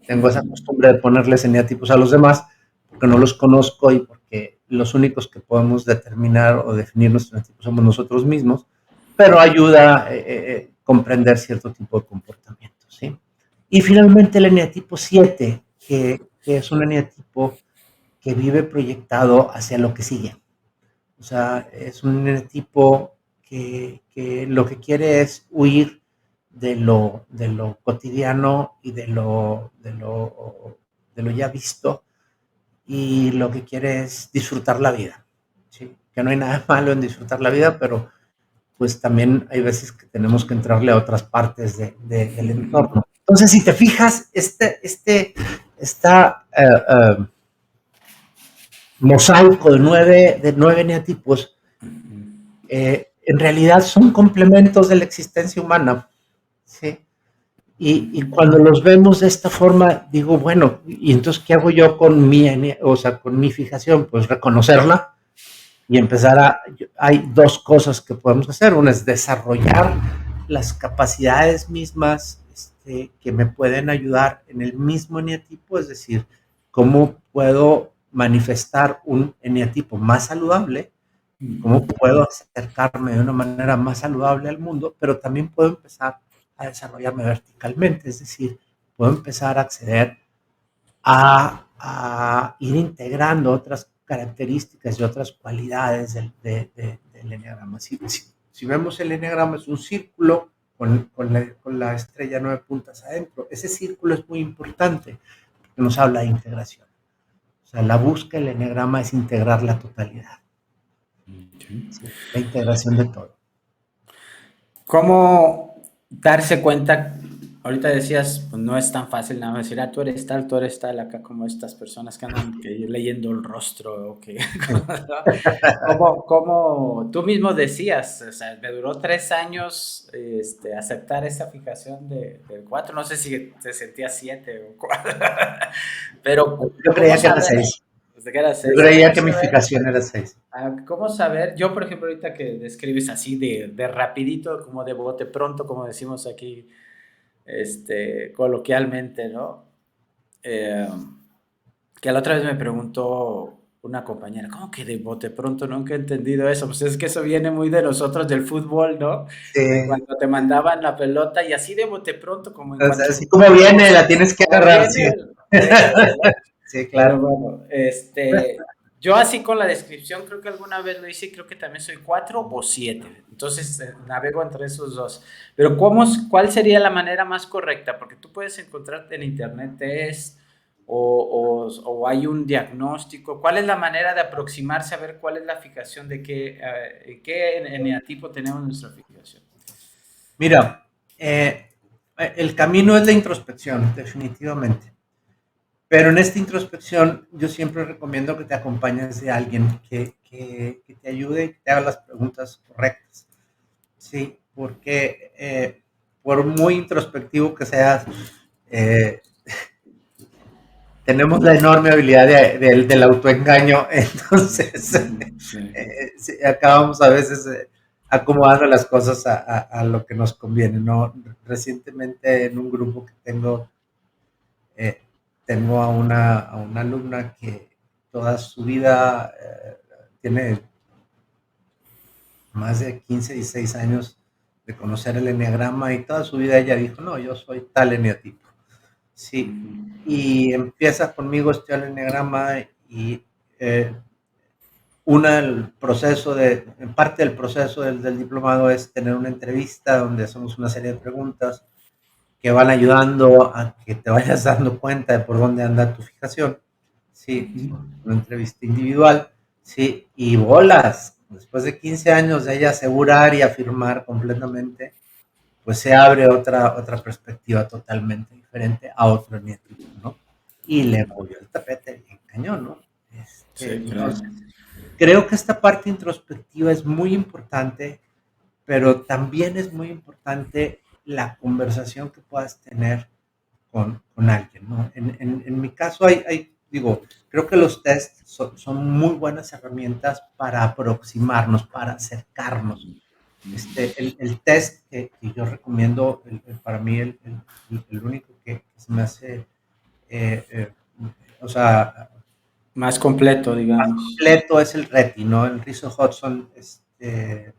B: tengo esa costumbre de ponerles eneatipos a los demás porque no los conozco y porque los únicos que podemos determinar o definir nuestros eneatipos somos nosotros mismos, pero ayuda a comprender cierto tipo de comportamientos, ¿sí? Y finalmente el eneatipo 7, que es un eneatipo que vive proyectado hacia lo que sigue. O sea, es un tipo que lo que quiere es huir de lo cotidiano y de lo ya visto, y lo que quiere es disfrutar la vida. ¿Sí? Que no hay nada malo en disfrutar la vida, pero pues también hay veces que tenemos que entrarle a otras partes del entorno. Entonces, si te fijas, esta mosaico de nueve neatipos en realidad son complementos de la existencia humana, ¿sí? Y cuando los vemos de esta forma, digo, bueno, ¿y entonces qué hago yo con o sea, con mi fijación? Pues reconocerla y empezar hay dos cosas que podemos hacer. Una es desarrollar las capacidades mismas que me pueden ayudar en el mismo eneatipo, es decir, cómo puedo manifestar un eneatipo más saludable, cómo puedo acercarme de una manera más saludable al mundo, pero también puedo empezar a desarrollarme verticalmente, es decir, puedo empezar a acceder a ir integrando otras características y otras cualidades del enneagrama. Si vemos el enneagrama es un círculo con la estrella 9 puntas adentro. Ese círculo es muy importante porque nos habla de integración. O sea, la búsqueda del enneagrama es integrar la totalidad. Sí, la integración de todo.
A: ¿Cómo darse cuenta? Ahorita decías, pues no es tan fácil nada más decir, tú eres tal, acá como estas personas que andan leyendo el rostro, o que, como tú mismo decías, o sea, me duró 3 años aceptar esa fijación del 4, no sé si te sentías 7 o 4, pero
B: Yo
A: ¿cómo
B: creía que era
A: saber?
B: 6.
A: Desde que era
B: Yo
A: 6,
B: creía
A: ¿cómo
B: que mi
A: saber?
B: fijación era 6.
A: ¿Cómo saber? Yo, por ejemplo, ahorita que describes así de rapidito, como de bote pronto, como decimos aquí, coloquialmente, ¿no? Eh, que la otra vez me preguntó una compañera, ¿cómo que de bote pronto? Nunca he entendido eso. Pues es que eso viene muy de nosotros del fútbol, ¿no? De
B: Sí.
A: cuando te mandaban la pelota y así de bote pronto, como en
B: O sea,
A: cuanto,
B: así como viene, la tienes que
A: como
B: agarrar,
A: viene,
B: sí.
A: déjalo, ¿no?
B: Sí,
A: Pero
B: claro.
A: bueno, yo así con la descripción creo que alguna vez lo hice y creo que también soy 4 o 7. Entonces navego entre esos dos. Pero ¿cuál sería la manera más correcta? Porque tú puedes encontrarte en internet test o hay un diagnóstico. ¿Cuál es la manera de aproximarse a ver cuál es la fijación de qué eneatipo tenemos nuestra fijación?
B: Mira, el camino es la introspección, definitivamente. Pero en esta introspección yo siempre recomiendo que te acompañes de alguien que te ayude y que te haga las preguntas correctas. Sí, porque por muy introspectivo que seas, eh, tenemos la enorme habilidad del autoengaño, entonces
A: Sí.
B: sí, acabamos a veces acomodando las cosas a lo que nos conviene, ¿no? Recientemente en un grupo que eh, tengo a una alumna que toda su vida tiene más de 15, 16 años de conocer el enneagrama y toda su vida ella dijo, no, yo soy tal eneatipo. Sí, y empieza conmigo a estudiar el enneagrama y eh, parte del proceso del diplomado es tener una entrevista donde hacemos una serie de preguntas que van ayudando a que te vayas dando cuenta de por dónde anda tu fijación. Sí, una entrevista individual, sí, y bolas. Después de 15 años de ella asegurar y afirmar completamente, pues se abre otra perspectiva totalmente diferente a otro nieto, ¿no? Y le movió el tapete bien cañón, ¿no?
A: Sí, claro.
B: Entonces, creo que esta parte introspectiva es muy importante, pero también es muy importante la conversación que puedas tener con alguien, ¿no? En mi caso digo, creo que los tests son muy buenas herramientas para aproximarnos, para acercarnos. El test que yo recomiendo, para mí el único que se me hace, eh, eh, o sea,
A: Más completo,
B: más
A: digamos.
B: completo es el RETI, ¿no? El Rizzo Hudson, eh,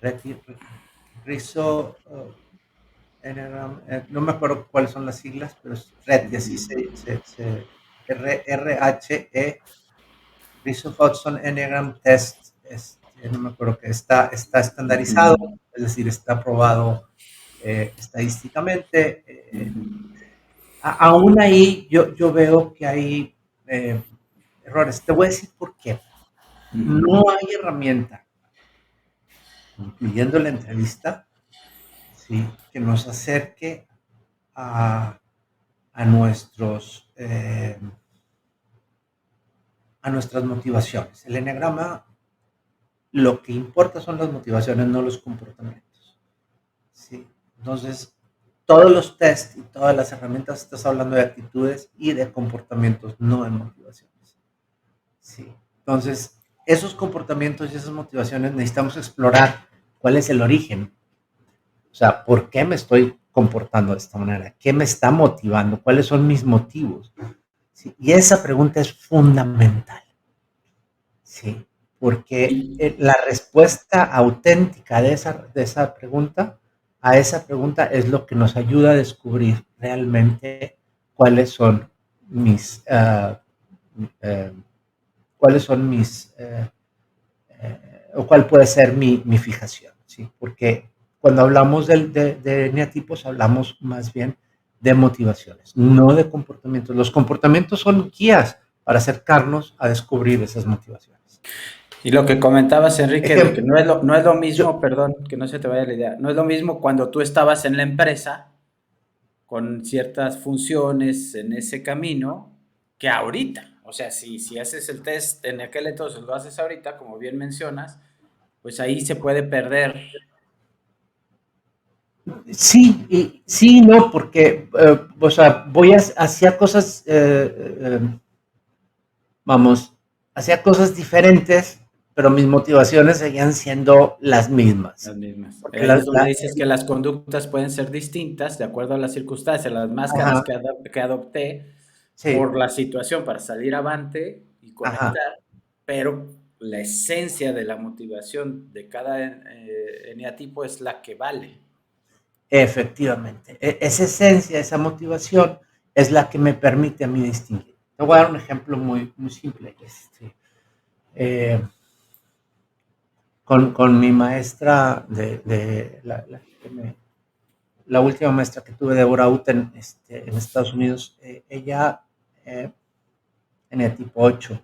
B: RETI, Rizzo, Enneagram, no me acuerdo cuáles son las siglas, pero es RETI, así RHE, Rizzo Hudson Enneagram Test, no me acuerdo que está estandarizado, es decir, está aprobado estadísticamente. Aún ahí yo veo que hay errores. Te voy a decir por qué. No hay herramienta, incluyendo la entrevista, ¿sí? Que nos acerque a, a nuestros, a nuestras motivaciones. El enneagrama, lo que importa son las motivaciones, no los comportamientos. ¿Sí? Entonces, todos los tests y todas las herramientas estás hablando de actitudes y de comportamientos, no de motivaciones. ¿Sí? Entonces, esos comportamientos y esas motivaciones necesitamos explorar cuál es el origen. O sea, ¿por qué me estoy comportando de esta manera? ¿Qué me está motivando? ¿Cuáles son mis motivos? ¿Sí? Y esa pregunta es fundamental. ¿Sí? Porque la respuesta auténtica de esa pregunta, a esa pregunta es lo que nos ayuda a descubrir realmente cuáles son mis, uh, cuáles son mis, o cuál puede ser mi fijación, ¿sí? Porque cuando hablamos de eneatipos hablamos más bien de motivaciones, no de comportamientos. Los comportamientos son guías para acercarnos a descubrir esas motivaciones.
A: Y lo que comentabas, Enrique, de que
B: Ejemplo,
A: no es lo
B: yo,
A: mismo, perdón, que no se te vaya la idea, no es lo mismo cuando tú estabas en la empresa con ciertas funciones en ese camino que ahorita. O sea, si haces el test en aquel entonces, lo haces ahorita, como bien mencionas, pues ahí se puede perder.
B: sí, sí, no, porque, o sea, hacia cosas, vamos, hacía cosas diferentes, pero mis motivaciones seguían siendo las
A: Las
B: mismas.
A: mismas.
B: Porque
A: Ahí es donde dices que las conductas pueden ser distintas de acuerdo a las circunstancias, las máscaras
B: ajá,
A: que adopté
B: sí,
A: por la situación para salir avante y
B: ajá,
A: conectar, pero la esencia de la motivación de cada eneatipo es la que vale.
B: efectivamente. Esa esencia, esa motivación es la que me permite a mí distinguir. Te voy a dar un ejemplo muy, muy simple. Eh, con mi maestra de la última maestra que tuve, Deborah Uten, en Estados Unidos, ella tenía tipo 8.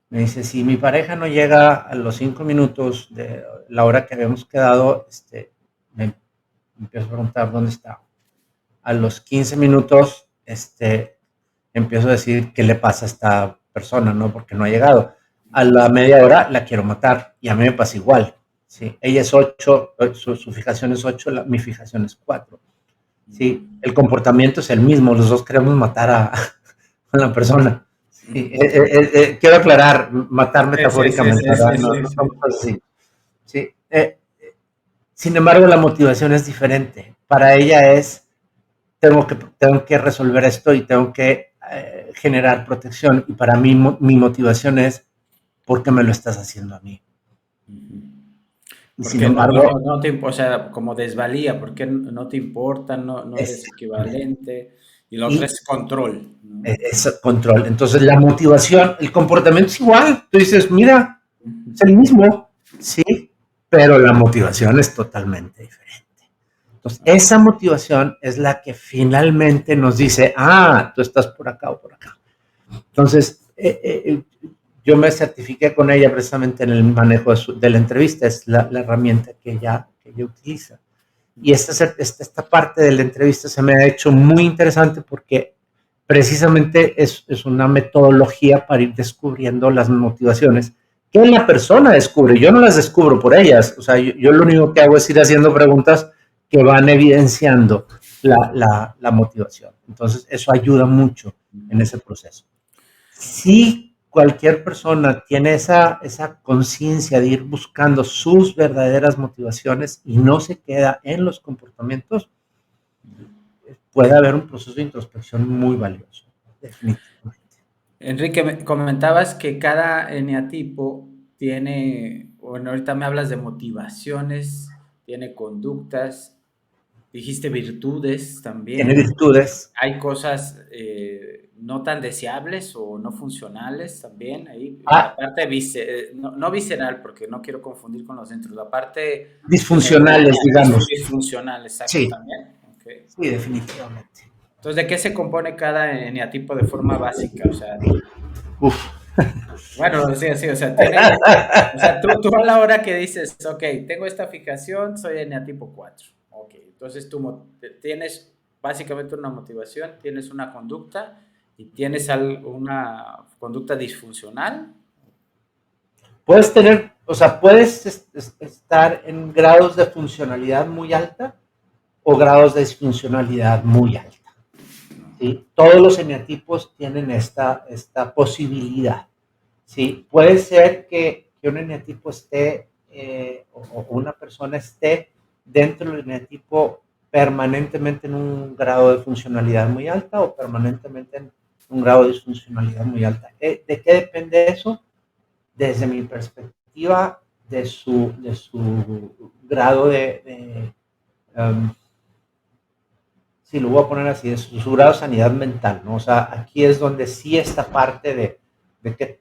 B: Me dice, si mi pareja no llega a los 5 minutos de la hora que habíamos quedado, me empiezo a preguntar dónde está. A los 15 minutos, empiezo a decir qué le pasa a esta persona, ¿no? Porque no ha llegado. A la media hora la quiero matar y a mí me pasa igual. ¿Sí? Ella es 8, su fijación es 8, mi fijación es 4. Sí, el comportamiento es el mismo, los dos queremos matar a la persona. Sí, quiero aclarar, matar metafóricamente, ¿verdad? No, no son cosas así. Sí, sin embargo, la motivación es diferente. Para ella es, tengo que resolver esto y tengo que generar protección. Y para mí, mi motivación es, ¿por qué me lo estás haciendo a mí? Y sin
A: Porque no, no,
B: embargo,
A: no te, o sea, como desvalía, porque no te importa, no eres
B: exactamente.
A: equivalente. Y lo otro
B: Y
A: es control, ¿no?
B: es control. Entonces, la motivación, el comportamiento es igual. Tú dices, mira,
A: Ujú.
B: es el mismo, sí, pero la motivación es totalmente diferente. Entonces,
A: Ah,
B: esa motivación es la que finalmente nos dice, tú estás por acá o por acá. Entonces, yo me certifiqué con ella precisamente en el manejo de la entrevista, es la herramienta que ella utiliza. Y esta parte de la entrevista se me ha hecho muy interesante porque precisamente es una metodología para ir descubriendo las motivaciones que la persona descubre. Yo no las descubro por ellas. O sea, yo lo único que hago es ir haciendo preguntas que van evidenciando la motivación. Entonces, eso ayuda mucho en ese proceso. Si cualquier persona tiene esa conciencia de ir buscando sus verdaderas motivaciones y no se queda en los comportamientos, puede haber un proceso de introspección muy valioso, definitivamente.
A: Enrique, comentabas que cada eneatipo tiene, bueno, ahorita me hablas de motivaciones, tiene conductas, dijiste virtudes
B: Tiene
A: también.
B: virtudes.
A: Hay cosas no tan deseables o no funcionales también ahí. La
B: Ah,
A: parte no visceral, porque no quiero confundir con los centros, la parte
B: disfuncionales,
A: benévola,
B: digamos.
A: disfuncional, exacto,
B: Sí,
A: también. Okay.
B: sí, definitivamente.
A: Entonces, ¿de qué se compone cada eneatipo de forma básica? O sea,
B: Uf.
A: bueno, sí, sí, o sea, tiene, o sea, tú a la hora que dices, ok, tengo esta fijación, soy eneatipo 4. Ok, entonces tú tienes básicamente una motivación, tienes una conducta y tienes una conducta disfuncional.
B: Puedes tener, o sea, puedes estar en grados de funcionalidad muy alta o grados de disfuncionalidad muy alta. ¿Sí? Todos los eneatipos tienen esta posibilidad. ¿Sí? Puede ser que un eneatipo esté o una persona esté dentro del eneatipo permanentemente en un grado de funcionalidad muy alta o permanentemente en un grado de disfuncionalidad muy alta. ¿De qué depende eso? Desde mi perspectiva, de su grado sí, lo voy a poner así, de su grado de sanidad mental, ¿no? O sea, aquí es donde sí esta parte de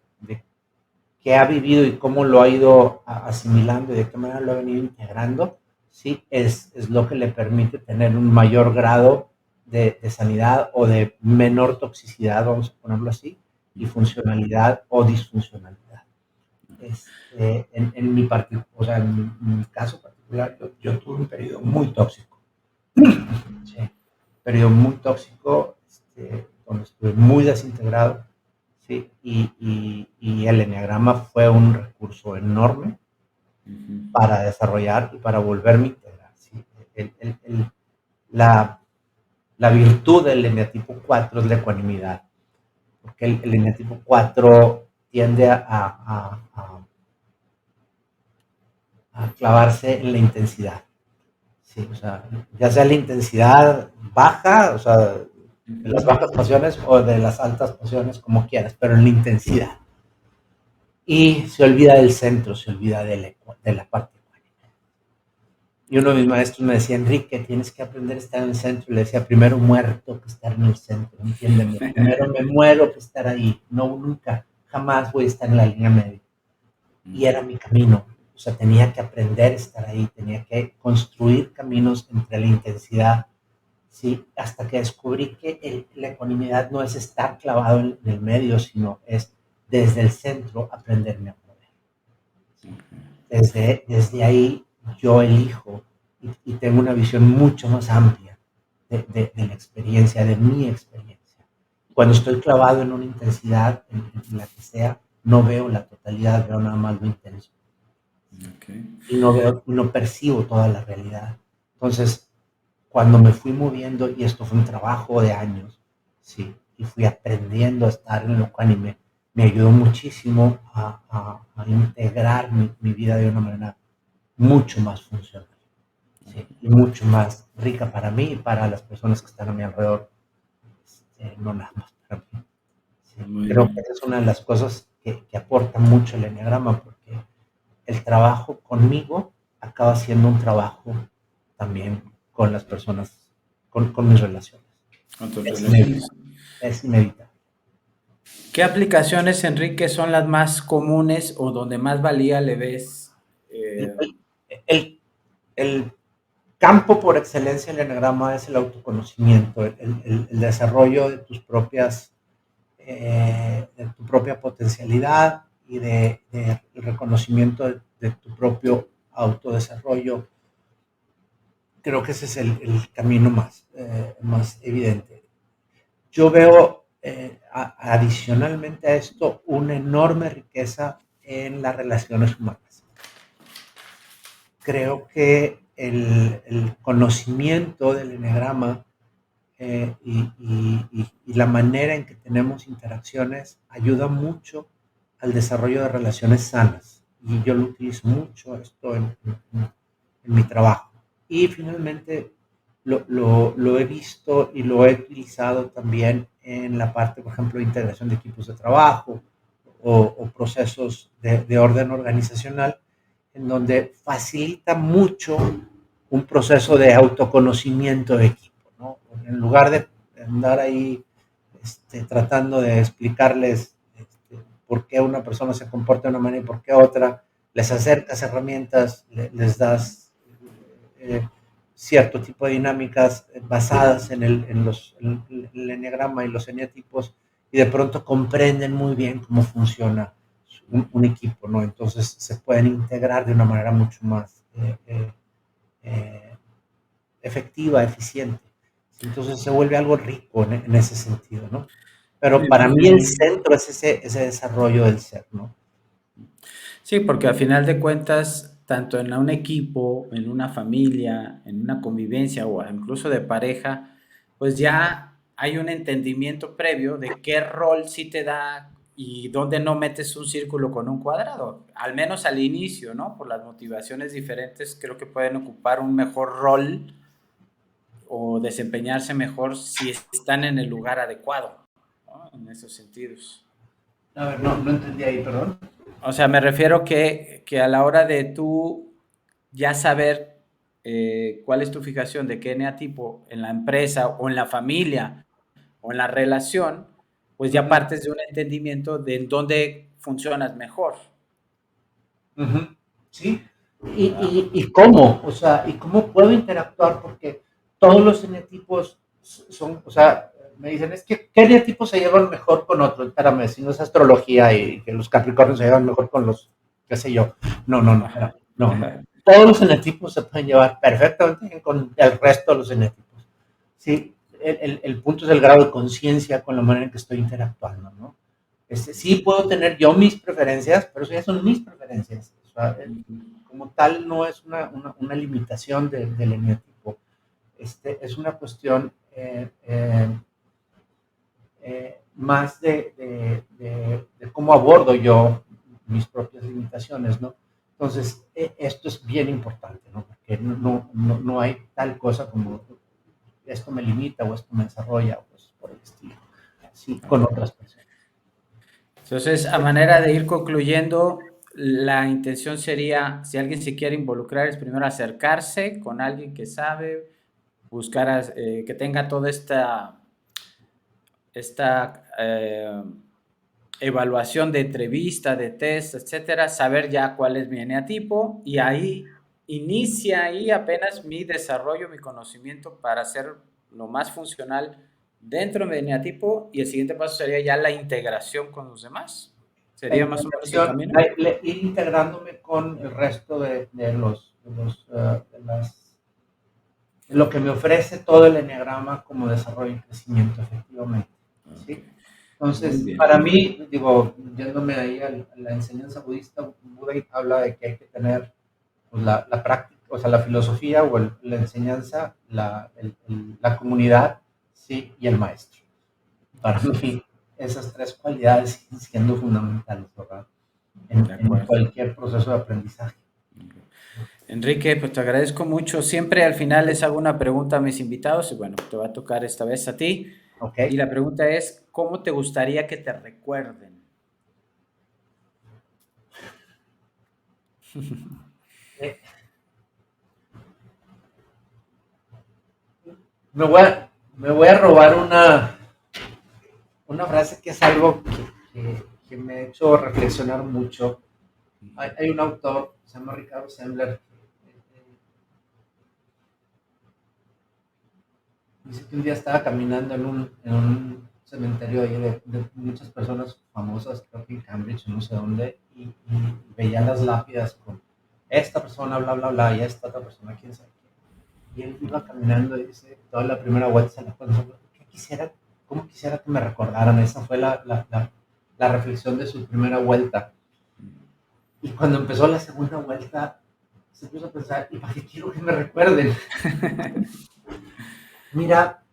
B: qué ha vivido y cómo lo ha ido asimilando y de qué manera lo ha venido integrando, sí, es lo que le permite tener un mayor grado de sanidad o de menor toxicidad, vamos a ponerlo así, y funcionalidad o disfuncionalidad. En mi o sea, en mi caso particular, yo tuve un periodo muy tóxico. Sí, periodo muy tóxico, donde estuve muy desintegrado, ¿sí? Y el enneagrama fue un recurso enorme para desarrollar y para volverme a integrar, ¿sí? El, el, el, la, la virtud del eneatipo 4 es la ecuanimidad, porque el eneatipo 4 tiende a clavarse en la intensidad. Sí, o sea, ya sea la intensidad baja, o sea, de las bajas pasiones o de las altas pasiones, como quieras, pero en la intensidad. Y se olvida del centro, se olvida de la parte. Y uno de mis maestros me decía, Enrique, tienes que aprender a estar en el centro. Y le decía, primero muerto que estar en el centro, entiéndeme. Primero me muero que estar ahí. No, nunca, jamás voy a estar en la línea media. Y era mi camino. O sea, tenía que aprender a estar ahí, tenía que construir caminos entre la intensidad, ¿sí? Hasta que descubrí que la ecuanimidad no es estar clavado en el medio, sino es desde el centro aprenderme a mover. ¿Sí? Desde ahí yo elijo y tengo una visión mucho más amplia de la experiencia, de mi experiencia. Cuando estoy clavado en una intensidad, en la que sea, no veo la totalidad, veo nada más lo intenso.
A: Okay.
B: Y no percibo toda la realidad. Entonces, cuando me fui moviendo, y esto fue un trabajo de años, sí, y fui aprendiendo a estar en lo ecuánime, me ayudó muchísimo a integrar mi vida de una manera mucho más funcional, ¿sí? Y mucho más rica para mí y para las personas que están a mi alrededor, no nada más para mí. ¿Sí? Creo que esa es una de las cosas que aporta mucho el eneagrama, porque el trabajo conmigo acaba siendo un trabajo también con las personas, con mis relaciones.
A: Con tus
B: Es
A: relaciones.
B: inevitable. Es inevitable.
A: ¿Qué aplicaciones, Enrique, son las más comunes o donde más valía le ves?
B: El, el, el campo por excelencia del eneagrama es el autoconocimiento, el desarrollo de tus propias, de tu propia potencialidad y de el reconocimiento de tu propio autodesarrollo. Creo que ese es el camino más evidente. Yo veo adicionalmente a esto una enorme riqueza en las relaciones humanas. Creo que el conocimiento del eneagrama y la manera en que tenemos interacciones ayuda mucho al desarrollo de relaciones sanas. Y yo lo utilizo mucho esto en mi trabajo. Y finalmente lo he visto y lo he utilizado también en la parte, por ejemplo, de integración de equipos de trabajo o procesos de orden organizacional, en donde facilita mucho un proceso de autoconocimiento de equipo, ¿no? En lugar de andar ahí tratando de explicarles por qué una persona se comporta de una manera y por qué otra, les acercas herramientas, les das cierto tipo de dinámicas basadas en el eneagrama y los eneatipos, y de pronto comprenden muy bien cómo funciona un equipo, ¿no? Entonces se pueden integrar de una manera mucho más eh, efectiva, eficiente. Entonces se vuelve algo rico en ese sentido, ¿no? Pero para mí el centro es ese desarrollo del ser, ¿no?
A: Sí, porque al final de cuentas, tanto en un equipo, en una familia, en una convivencia o incluso de pareja, pues ya hay un entendimiento previo de qué rol sí te da y dónde no metes un círculo con un cuadrado, al menos al inicio, ¿no? Por las motivaciones diferentes, creo que pueden ocupar un mejor rol o desempeñarse mejor si están en el lugar adecuado, ¿no? En esos sentidos.
B: A ver, no entendí ahí, perdón.
A: O sea, me refiero que a la hora de tú ya saber cuál es tu fijación de qué eneatipo en la empresa o en la familia o en la relación, pues ya partes de un entendimiento de en dónde funcionas mejor.
B: Sí. ¿Y cómo? O sea, ¿y cómo puedo interactuar? Porque todos los eneatipos son, o sea, me dicen, es que ¿qué eneatipos se llevan mejor con otros? Espérame, si no es astrología y que los capricornios se llevan mejor con los, qué sé yo. No, espérame, no. Todos los eneatipos se pueden llevar perfectamente con el resto de los eneatipos. Sí, el punto es el grado de conciencia con la manera en que estoy interactuando, ¿no? Sí puedo tener yo mis preferencias, pero eso ya son mis preferencias. O sea, como tal, no es una limitación del eneatipo. Es una cuestión más de cómo abordo yo mis propias limitaciones, ¿no? Entonces, esto es bien importante, ¿no? Porque no hay tal cosa como esto me limita o esto me desarrolla, pues por el estilo. Sí, con otras personas.
A: Entonces, a manera de ir concluyendo, la intención sería, si alguien se quiere involucrar, es primero acercarse con alguien que sabe, buscar que tenga toda esta evaluación de entrevista, de test, etcétera, saber ya cuál es mi eneatipo y ahí inicia ahí apenas mi desarrollo, mi conocimiento para ser lo más funcional dentro de mi eneatipo y el siguiente paso sería ya la integración con los demás. ¿Sería más o menos el camino?
B: Ir integrándome con el resto de lo que me ofrece todo el eneagrama como desarrollo y crecimiento, efectivamente. ¿Sí?
A: Okay. Muy
B: Entonces,
A: bien.
B: para mí, digo, yéndome ahí a la enseñanza budista, Buda habla de que hay que tener pues, la práctica o sea, la filosofía o la enseñanza, la comunidad, sí, y el maestro. Para mí, esas tres cualidades siguen siendo fundamentales, ¿verdad? En cualquier proceso de aprendizaje.
A: Enrique, pues te agradezco mucho. Siempre al final les hago una pregunta a mis invitados y bueno, te va a tocar esta vez a ti.
B: Okay.
A: Y la pregunta es, ¿cómo te gustaría que te recuerden?
B: Me voy a robar una frase que es algo que me ha hecho reflexionar mucho. Hay un autor, se llama Ricardo Sembler, dice que un día estaba caminando en un cementerio ahí de muchas personas famosas, creo que en Cambridge, no sé dónde, y veía las lápidas con esta persona, bla, bla, bla, y esta otra persona, quién sabe qué. Y él iba caminando y dice, toda la primera vuelta se la pasó, ¿cómo quisiera que me recordaran? Esa fue la reflexión de su primera vuelta. Y cuando empezó la segunda vuelta, se puso a pensar, ¿y para qué quiero que me recuerden? Mira,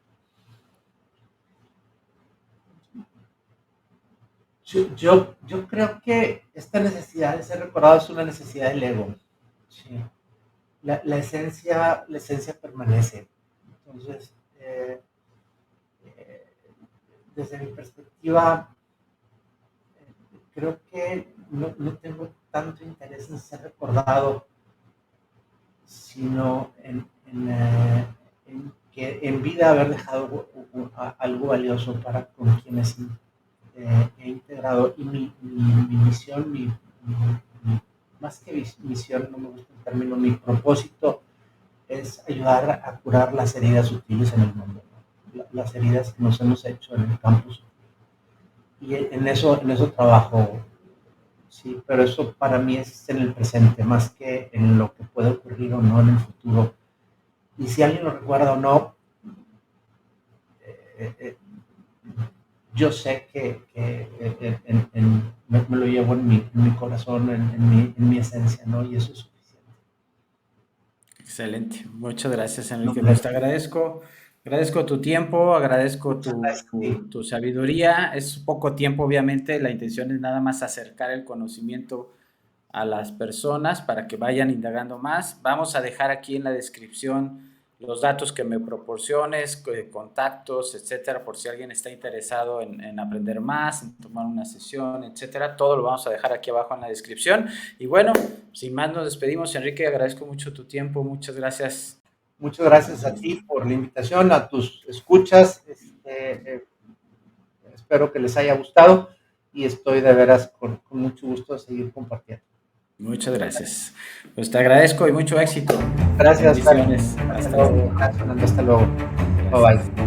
B: yo creo que esta necesidad de ser recordado es una necesidad del ego. Sí. La esencia permanece. Entonces, desde mi perspectiva, creo que no tengo tanto interés en ser recordado, sino en que en vida haber dejado algo valioso para con quienes he integrado. Y mi misión, más que misión, no me gusta el término, mi propósito es ayudar a curar las heridas sutiles en el mundo, ¿no? Las heridas que nos hemos hecho en el campus. Y en eso trabajo, sí, pero eso para mí es en el presente, más que en lo que puede ocurrir o no en el futuro. Y si alguien lo recuerda o no, yo sé que me lo llevo en mi corazón, en mi esencia, ¿no? Y eso es suficiente.
A: Excelente. Muchas gracias, Enrique. Pues te agradezco tu tiempo, agradezco tu sabiduría. Es poco tiempo, obviamente. La intención es nada más acercar el conocimiento a las personas para que vayan indagando más. Vamos a dejar aquí en la descripción los datos que me proporciones, contactos, etcétera, por si alguien está interesado en aprender más, en tomar una sesión, etcétera. Todo lo vamos a dejar aquí abajo en la descripción. Y bueno, sin más nos despedimos. Enrique, agradezco mucho tu tiempo. Muchas gracias.
B: Muchas gracias a ti por la invitación, a tus escuchas. Espero que les haya gustado y estoy de veras con mucho gusto de seguir compartiendo.
A: Muchas gracias. Pues te agradezco y mucho éxito.
B: Gracias.
A: Bendiciones.
B: Hasta luego. Hasta luego. Bye bye.